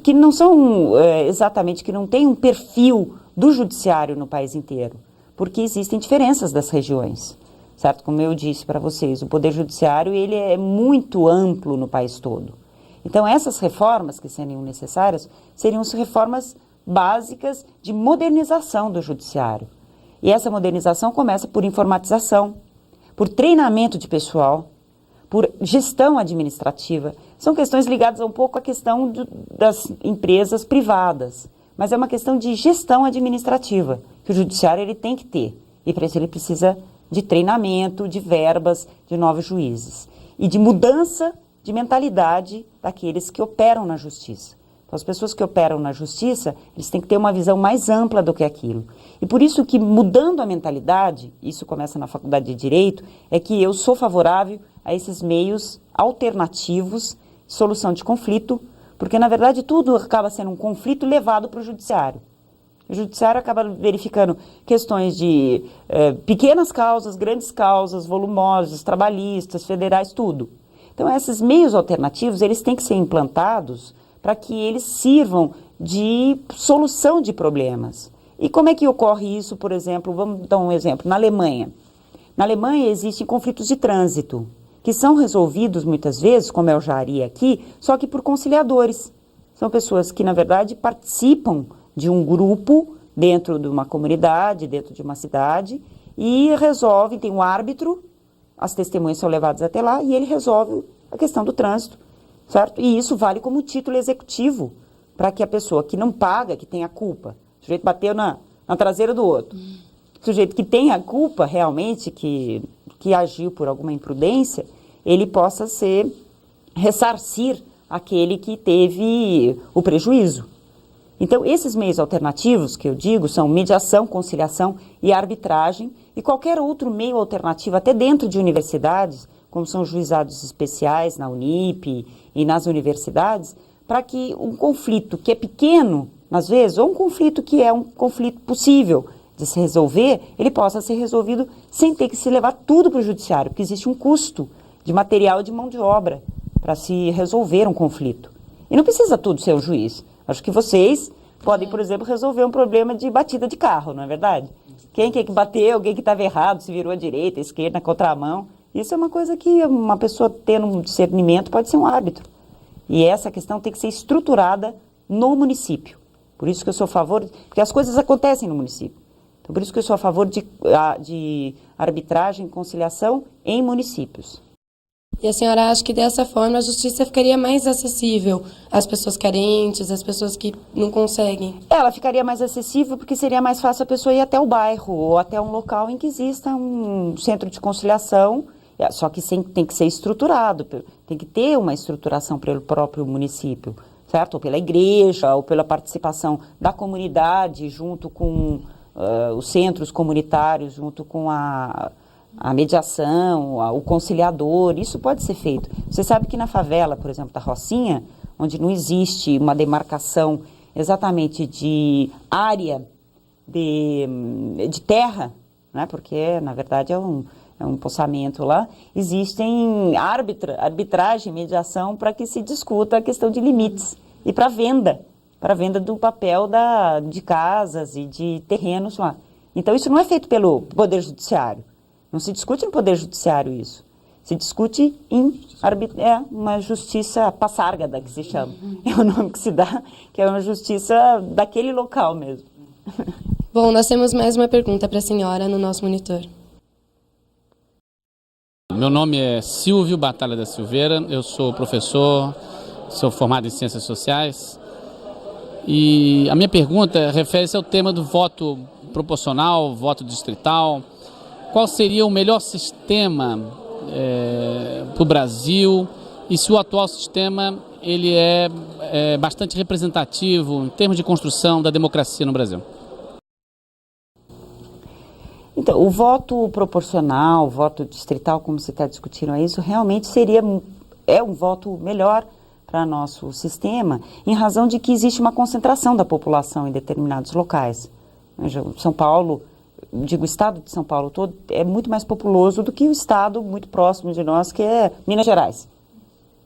Speaker 2: que não são exatamente, que não tem um perfil do judiciário no país inteiro, porque existem diferenças das regiões, certo? Como eu disse para vocês, o poder judiciário ele é muito amplo no país todo. Então, essas reformas que seriam necessárias, seriam reformas básicas de modernização do judiciário. E essa modernização começa por informatização, por treinamento de pessoal, por gestão administrativa. São questões ligadas um pouco à questão das empresas privadas, mas é uma questão de gestão administrativa, que o judiciário ele tem que ter. E para isso ele precisa de treinamento, de verbas, de novos juízes. E de mudança de mentalidade daqueles que operam na justiça. Então, as pessoas que operam na justiça, eles têm que ter uma visão mais ampla do que aquilo. E por isso que, mudando a mentalidade, isso começa na Faculdade de Direito, é que eu sou favorável a esses meios alternativos de solução de conflito, porque, na verdade, tudo acaba sendo um conflito levado para o judiciário. O judiciário acaba verificando questões de pequenas causas, grandes causas, volumosas, trabalhistas, federais, tudo. Então, esses meios alternativos, eles têm que ser implantados para que eles sirvam de solução de problemas. E como é que ocorre isso, por exemplo, vamos dar um exemplo, na Alemanha. Na Alemanha existem conflitos de trânsito, que são resolvidos muitas vezes, como eu já haria aqui, só que por conciliadores. São pessoas que, na verdade, participam de um grupo dentro de uma comunidade, dentro de uma cidade, e resolvem, tem um árbitro, as testemunhas são levadas até lá e ele resolve a questão do trânsito, certo? E isso vale como título executivo para que a pessoa que não paga, que tem a culpa, o sujeito bateu na traseira do outro, o sujeito que tem a culpa realmente, que agiu por alguma imprudência, ele possa ressarcir aquele que teve o prejuízo. Então, esses meios alternativos que eu digo são mediação, conciliação e arbitragem e qualquer outro meio alternativo, até dentro de universidades, como são os juizados especiais na Unip e nas universidades, para que um conflito que é pequeno, às vezes, ou um conflito que é um conflito possível de se resolver, ele possa ser resolvido sem ter que se levar tudo para o judiciário, porque existe um custo de material e de mão de obra para se resolver um conflito. E não precisa tudo ser o juiz. Acho que vocês podem, por exemplo, resolver um problema de batida de carro, não é verdade? Quem que bateu, alguém que estava errado, se virou à direita, à esquerda, na contramão. Isso é uma coisa que uma pessoa tendo um discernimento pode ser um árbitro. E essa questão tem que ser estruturada no município. Por isso que eu sou a favor, porque as coisas acontecem no município. Então, por isso que eu sou a favor de arbitragem e conciliação em municípios.
Speaker 1: E a senhora acha que dessa forma a justiça ficaria mais acessível às pessoas carentes, às pessoas que não conseguem?
Speaker 2: Ela ficaria mais acessível porque seria mais fácil a pessoa ir até o bairro ou até um local em que exista um centro de conciliação, só que tem que ser estruturado, tem que ter uma estruturação pelo próprio município, certo? Ou pela igreja, ou pela participação da comunidade junto com os centros comunitários, junto com a mediação, o conciliador, isso pode ser feito. Você sabe que na favela, por exemplo, da Rocinha, onde não existe uma demarcação exatamente de área de terra, né, porque na verdade é um empossamento lá, existem arbitragem, mediação para que se discuta a questão de limites e para a venda do papel de casas e de terrenos lá. Então isso não é feito pelo Poder Judiciário. Não se discute no Poder Judiciário isso. Se discute em uma justiça passárgada, que se chama. É o nome que se dá, que é uma justiça daquele local mesmo.
Speaker 1: Bom, nós temos mais uma pergunta para a senhora no nosso monitor.
Speaker 10: Meu nome é Silvio Batalha da Silveira, eu sou professor, sou formado em Ciências Sociais. E a minha pergunta refere-se ao tema do voto proporcional, voto distrital. Qual seria o melhor sistema para o Brasil e se o atual sistema ele é bastante representativo em termos de construção da democracia no Brasil?
Speaker 2: Então, o voto proporcional, o voto distrital, como você está discutindo isso, realmente é um voto melhor para nosso sistema, em razão de que existe uma concentração da população em determinados locais. São Paulo, o estado de São Paulo todo é muito mais populoso do que o estado muito próximo de nós, que é Minas Gerais,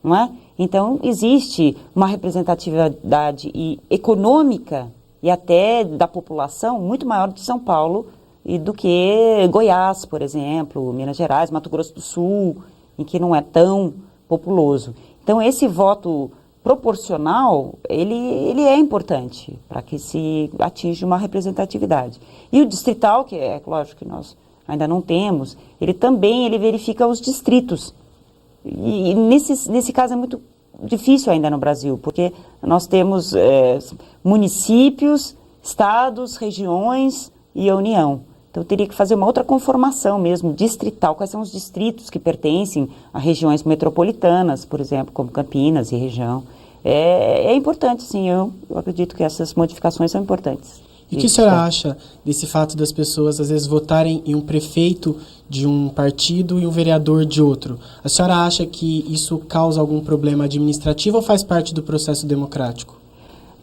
Speaker 2: não é? Então, existe uma representatividade econômica e até da população muito maior de São Paulo e do que Goiás, por exemplo, Minas Gerais, Mato Grosso do Sul, em que não é tão populoso. Então, esse voto proporcional, ele é importante para que se atinja uma representatividade. E o distrital, que é lógico que nós ainda não temos, ele verifica os distritos. E nesse caso é muito difícil ainda no Brasil, porque nós temos municípios, estados, regiões e a União. Então, teria que fazer uma outra conformação mesmo, distrital. Quais são os distritos que pertencem a regiões metropolitanas, por exemplo, como Campinas e região. É importante, sim, eu acredito que essas modificações são importantes.
Speaker 3: E o que a senhora acha desse fato das pessoas, às vezes, votarem em um prefeito de um partido e um vereador de outro? A senhora acha que isso causa algum problema administrativo ou faz parte do processo democrático?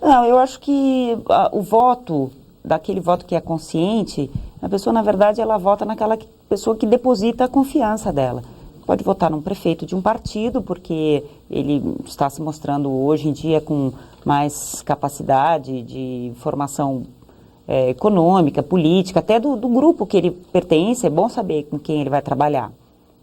Speaker 2: Não, eu acho que o voto, daquele voto que é consciente, a pessoa, na verdade, ela vota naquela pessoa que deposita a confiança dela. Pode votar num prefeito de um partido, porque ele está se mostrando hoje em dia com mais capacidade de formação econômica, política, até do grupo que ele pertence, é bom saber com quem ele vai trabalhar.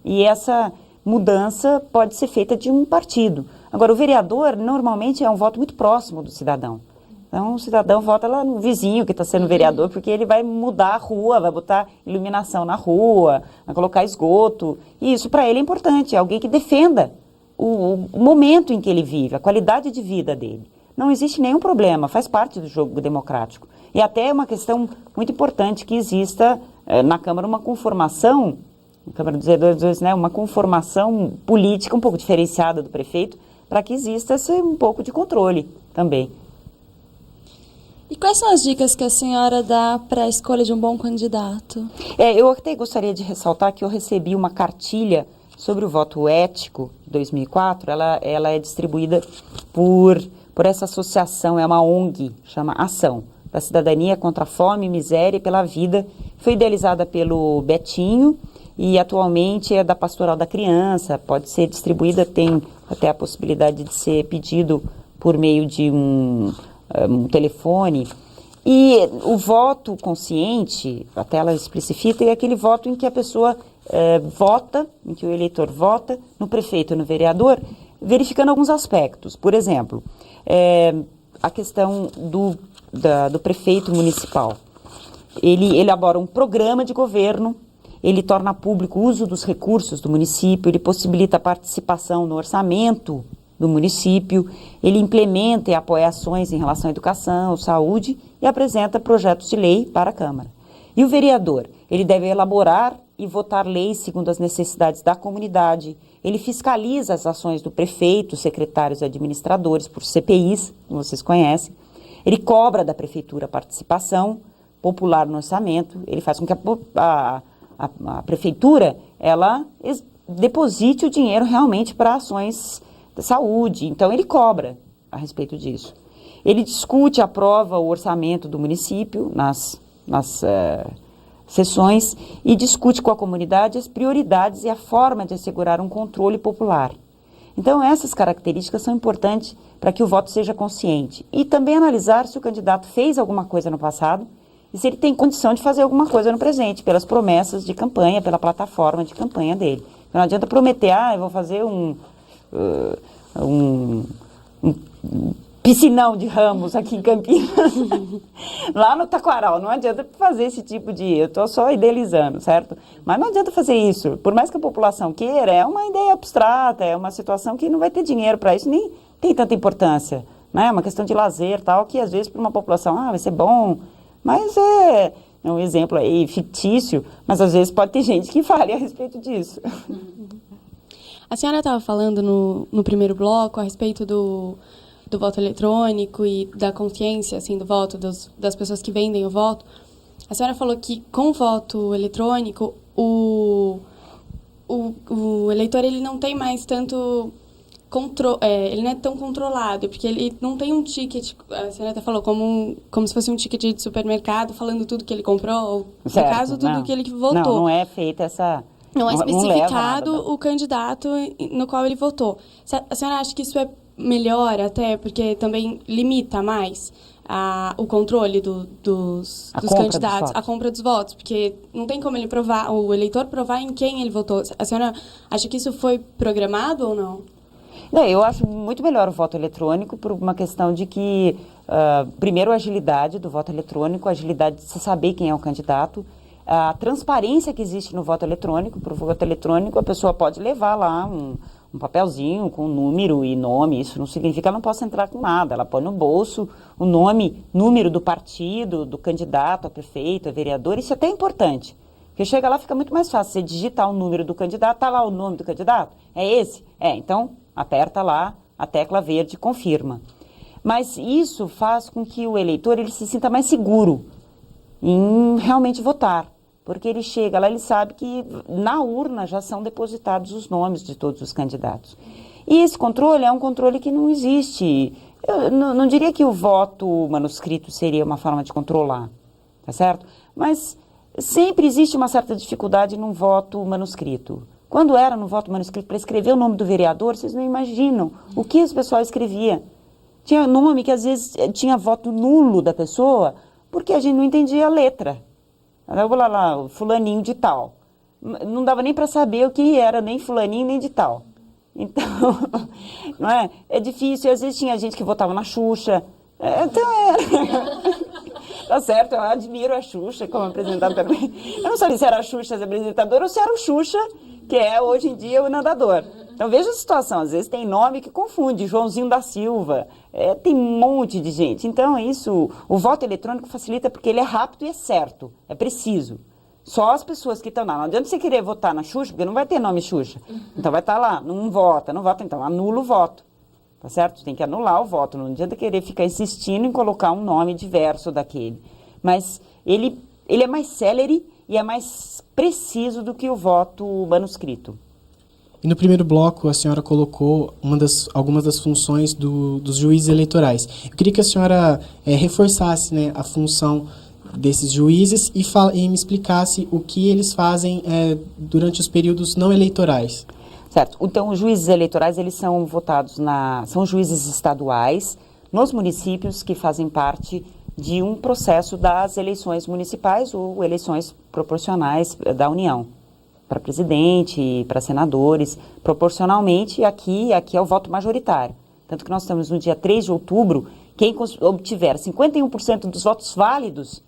Speaker 2: E essa mudança pode ser feita de um partido. Agora, o vereador, normalmente, é um voto muito próximo do cidadão. Então, o cidadão vota lá no vizinho que está sendo vereador, porque ele vai mudar a rua, vai botar iluminação na rua, vai colocar esgoto. E isso para ele é importante, é alguém que defenda o momento em que ele vive, a qualidade de vida dele. Não existe nenhum problema, faz parte do jogo democrático. E até é uma questão muito importante que exista na Câmara uma conformação, na Câmara dos Vereadores, né, uma conformação política um pouco diferenciada do prefeito, para que exista um pouco de controle também.
Speaker 4: E quais são as dicas que a senhora dá para a escolha de um bom candidato?
Speaker 2: Eu até gostaria de ressaltar que eu recebi uma cartilha sobre o voto ético de 2004. Ela é distribuída por essa associação, é uma ONG, chama Ação, da Cidadania contra a Fome, Miséria e pela Vida. Foi idealizada pelo Betinho e atualmente é da Pastoral da Criança. Pode ser distribuída, tem até a possibilidade de ser pedido por meio de um telefone. E o voto consciente, até ela especifica, é aquele voto em que a pessoa vota, em que o eleitor vota no prefeito e no vereador, verificando alguns aspectos. Por exemplo, a questão do prefeito municipal. Ele elabora um programa de governo ele torna público o uso dos recursos do município, ele possibilita a participação no orçamento do município, ele implementa e apoia ações em relação à educação, saúde e apresenta projetos de lei para a Câmara. E o vereador, ele deve elaborar e votar leis segundo as necessidades da comunidade, ele fiscaliza as ações do prefeito, secretários e administradores por CPIs, que vocês conhecem, ele cobra da prefeitura a participação popular no orçamento, ele faz com que a prefeitura, ela deposite o dinheiro realmente para ações de saúde, então ele cobra a respeito disso. Ele discute, aprova o orçamento do município nas sessões e discute com a comunidade as prioridades e a forma de assegurar um controle popular. Então, essas características são importantes para que o voto seja consciente. E também analisar se o candidato fez alguma coisa no passado e se ele tem condição de fazer alguma coisa no presente, pelas promessas de campanha, pela plataforma de campanha dele. Não adianta prometer, eu vou fazer um piscinão de ramos aqui em Campinas, lá no Taquaral. Não adianta fazer esse tipo de... Eu estou só idealizando, certo? Mas não adianta fazer isso. Por mais que a população queira, é uma ideia abstrata, é uma situação que não vai ter dinheiro para isso, nem tem tanta importância. Né? É uma questão de lazer, tal, que às vezes para uma população, vai ser bom, mas é um exemplo aí fictício, mas às vezes pode ter gente que fale a respeito disso.
Speaker 7: A senhora estava falando no primeiro bloco a respeito do voto eletrônico e da consciência, assim, do voto, das pessoas que vendem o voto. A senhora falou que com o voto eletrônico, o eleitor, ele não tem mais tanto ele não é tão controlado, porque ele não tem um ticket, a senhora até falou, como se fosse um ticket de supermercado, falando tudo que ele comprou, ou,
Speaker 2: certo,
Speaker 7: no caso, tudo que ele votou.
Speaker 2: Não é feita essa...
Speaker 7: Não é especificado o candidato no qual ele votou. A senhora acha que isso é melhor até, porque também limita mais o controle dos candidatos, a compra dos votos, porque não tem como o eleitor provar em quem ele votou. A senhora acha que isso foi programado ou não?
Speaker 2: Não, eu acho muito melhor o voto eletrônico por uma questão de que, primeiro, a agilidade do voto eletrônico, a agilidade de se saber quem é o candidato, a transparência que existe no voto eletrônico. Para o voto eletrônico, a pessoa pode levar lá um papelzinho com número e nome, isso não significa que ela não possa entrar com nada, ela põe no bolso o nome, número do partido, do candidato a prefeito, a vereador, isso é até importante, porque chega lá fica muito mais fácil, você digitar o número do candidato, tá lá o nome do candidato, é esse? Então aperta lá a tecla verde e confirma. Mas isso faz com que o eleitor ele se sinta mais seguro em realmente votar. Porque ele chega lá, ele sabe que na urna já são depositados os nomes de todos os candidatos. E esse controle é um controle que não existe. Eu não diria que o voto manuscrito seria uma forma de controlar, tá certo? Mas sempre existe uma certa dificuldade num voto manuscrito. Quando era no voto manuscrito, para escrever o nome do vereador, vocês não imaginam o que esse pessoal escrevia. Tinha nome que às vezes tinha voto nulo da pessoa, porque a gente não entendia a letra. Eu vou lá, fulaninho de tal. Não dava nem para saber o que era, nem fulaninho, nem de tal. Então, não é? É difícil. Às vezes tinha gente que votava na Xuxa. Tá certo, eu admiro a Xuxa como apresentadora. Eu não sabia se era a Xuxa as apresentadora ou se era o Xuxa, que é hoje em dia o nadador. Então veja a situação, às vezes tem nome que confunde, Joãozinho da Silva, tem um monte de gente. Então isso, o voto eletrônico facilita porque ele é rápido e é certo, é preciso. Só as pessoas que estão lá, não adianta você querer votar na Xuxa, porque não vai ter nome Xuxa. Então vai estar lá, não vota, então anula o voto. Tá certo? Tem que anular o voto, não adianta querer ficar insistindo em colocar um nome diverso daquele. Mas ele é mais célere e é mais preciso do que o voto manuscrito.
Speaker 3: E no primeiro bloco, a senhora colocou algumas das funções dos juízes eleitorais. Eu queria que a senhora reforçasse, né, a função desses juízes e me explicasse o que eles fazem durante os períodos não eleitorais.
Speaker 2: Certo. Então, os juízes eleitorais, eles são votados são juízes estaduais nos municípios que fazem parte de um processo das eleições municipais ou eleições proporcionais da União, para presidente, para senadores, proporcionalmente, aqui é o voto majoritário. Tanto que nós estamos no dia 3 de outubro, quem obtiver 51% dos votos válidos,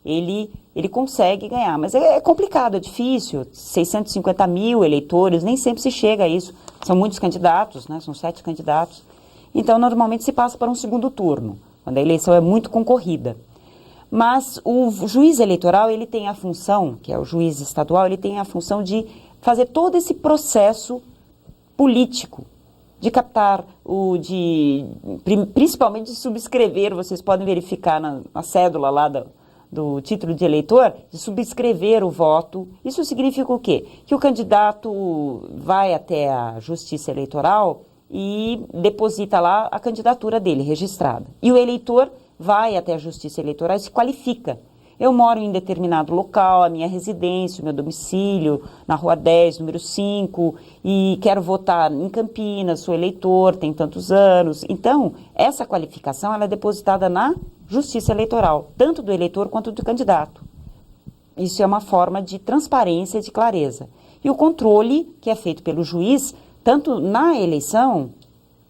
Speaker 2: ele consegue ganhar. Mas é complicado, é difícil. 650 mil eleitores, nem sempre se chega a isso. São muitos candidatos, né? São 7 candidatos. Então, normalmente se passa para um segundo turno, quando a eleição é muito concorrida. Mas o juiz eleitoral, ele tem a função, que é o juiz estadual, ele tem a função de fazer todo esse processo político, de captar, principalmente de subscrever, vocês podem verificar na cédula lá do título de eleitor, de subscrever o voto. Isso significa o quê? Que o candidato vai até a Justiça Eleitoral e deposita lá a candidatura dele registrada. E o eleitor vai até a Justiça Eleitoral e se qualifica. Eu moro em determinado local, a minha residência, o meu domicílio, na Rua 10, número 5, e quero votar em Campinas, sou eleitor, tem tantos anos. Então, essa qualificação ela é depositada na Justiça Eleitoral, tanto do eleitor quanto do candidato. Isso é uma forma de transparência e de clareza. E o controle que é feito pelo juiz, tanto na eleição,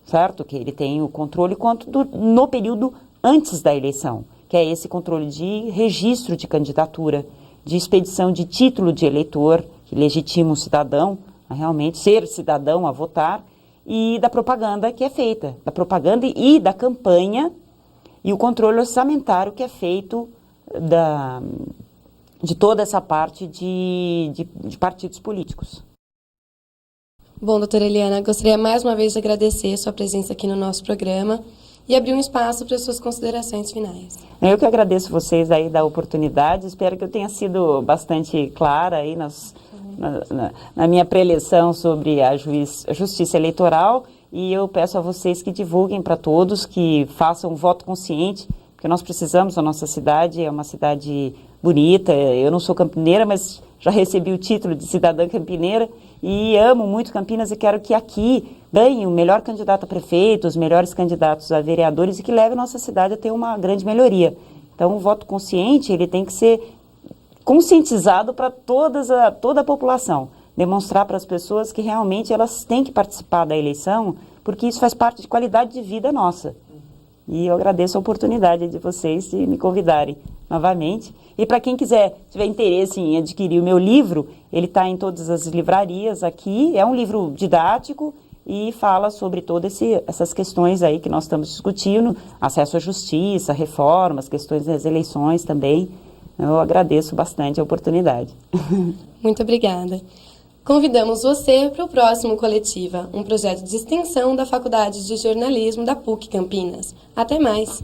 Speaker 2: certo? Que ele tem o controle, quanto no período antes da eleição, que é esse controle de registro de candidatura, de expedição de título de eleitor, que legitima o cidadão a realmente ser cidadão a votar, e da propaganda que é feita, da propaganda e da campanha, e o controle orçamentário que é feito de toda essa parte de partidos políticos.
Speaker 1: Bom, doutora Eliana, gostaria mais uma vez de agradecer a sua presença aqui no nosso programa e abrir um espaço para as suas considerações finais.
Speaker 2: Eu que agradeço vocês aí da oportunidade, espero que eu tenha sido bastante clara aí na minha preleção sobre a Justiça Eleitoral, e eu peço a vocês que divulguem para todos, que façam um voto consciente, porque nós precisamos, a nossa cidade é uma cidade bonita. Eu não sou campineira, mas já recebi o título de cidadã campineira e amo muito Campinas e quero que aqui ganhe o melhor candidato a prefeito, os melhores candidatos a vereadores e que leve a nossa cidade a ter uma grande melhoria. Então, o voto consciente, ele tem que ser conscientizado para toda a população, demonstrar para as pessoas que realmente elas têm que participar da eleição, porque isso faz parte de qualidade de vida nossa. E eu agradeço a oportunidade de vocês de me convidarem novamente. E para quem tiver interesse em adquirir o meu livro, ele está em todas as livrarias aqui. É um livro didático e fala sobre todas essas questões aí que nós estamos discutindo, acesso à justiça, reformas, questões das eleições também. Eu agradeço bastante a oportunidade.
Speaker 1: Muito obrigada. Convidamos você para o próximo Coletiva, um projeto de extensão da Faculdade de Jornalismo da PUC Campinas. Até mais!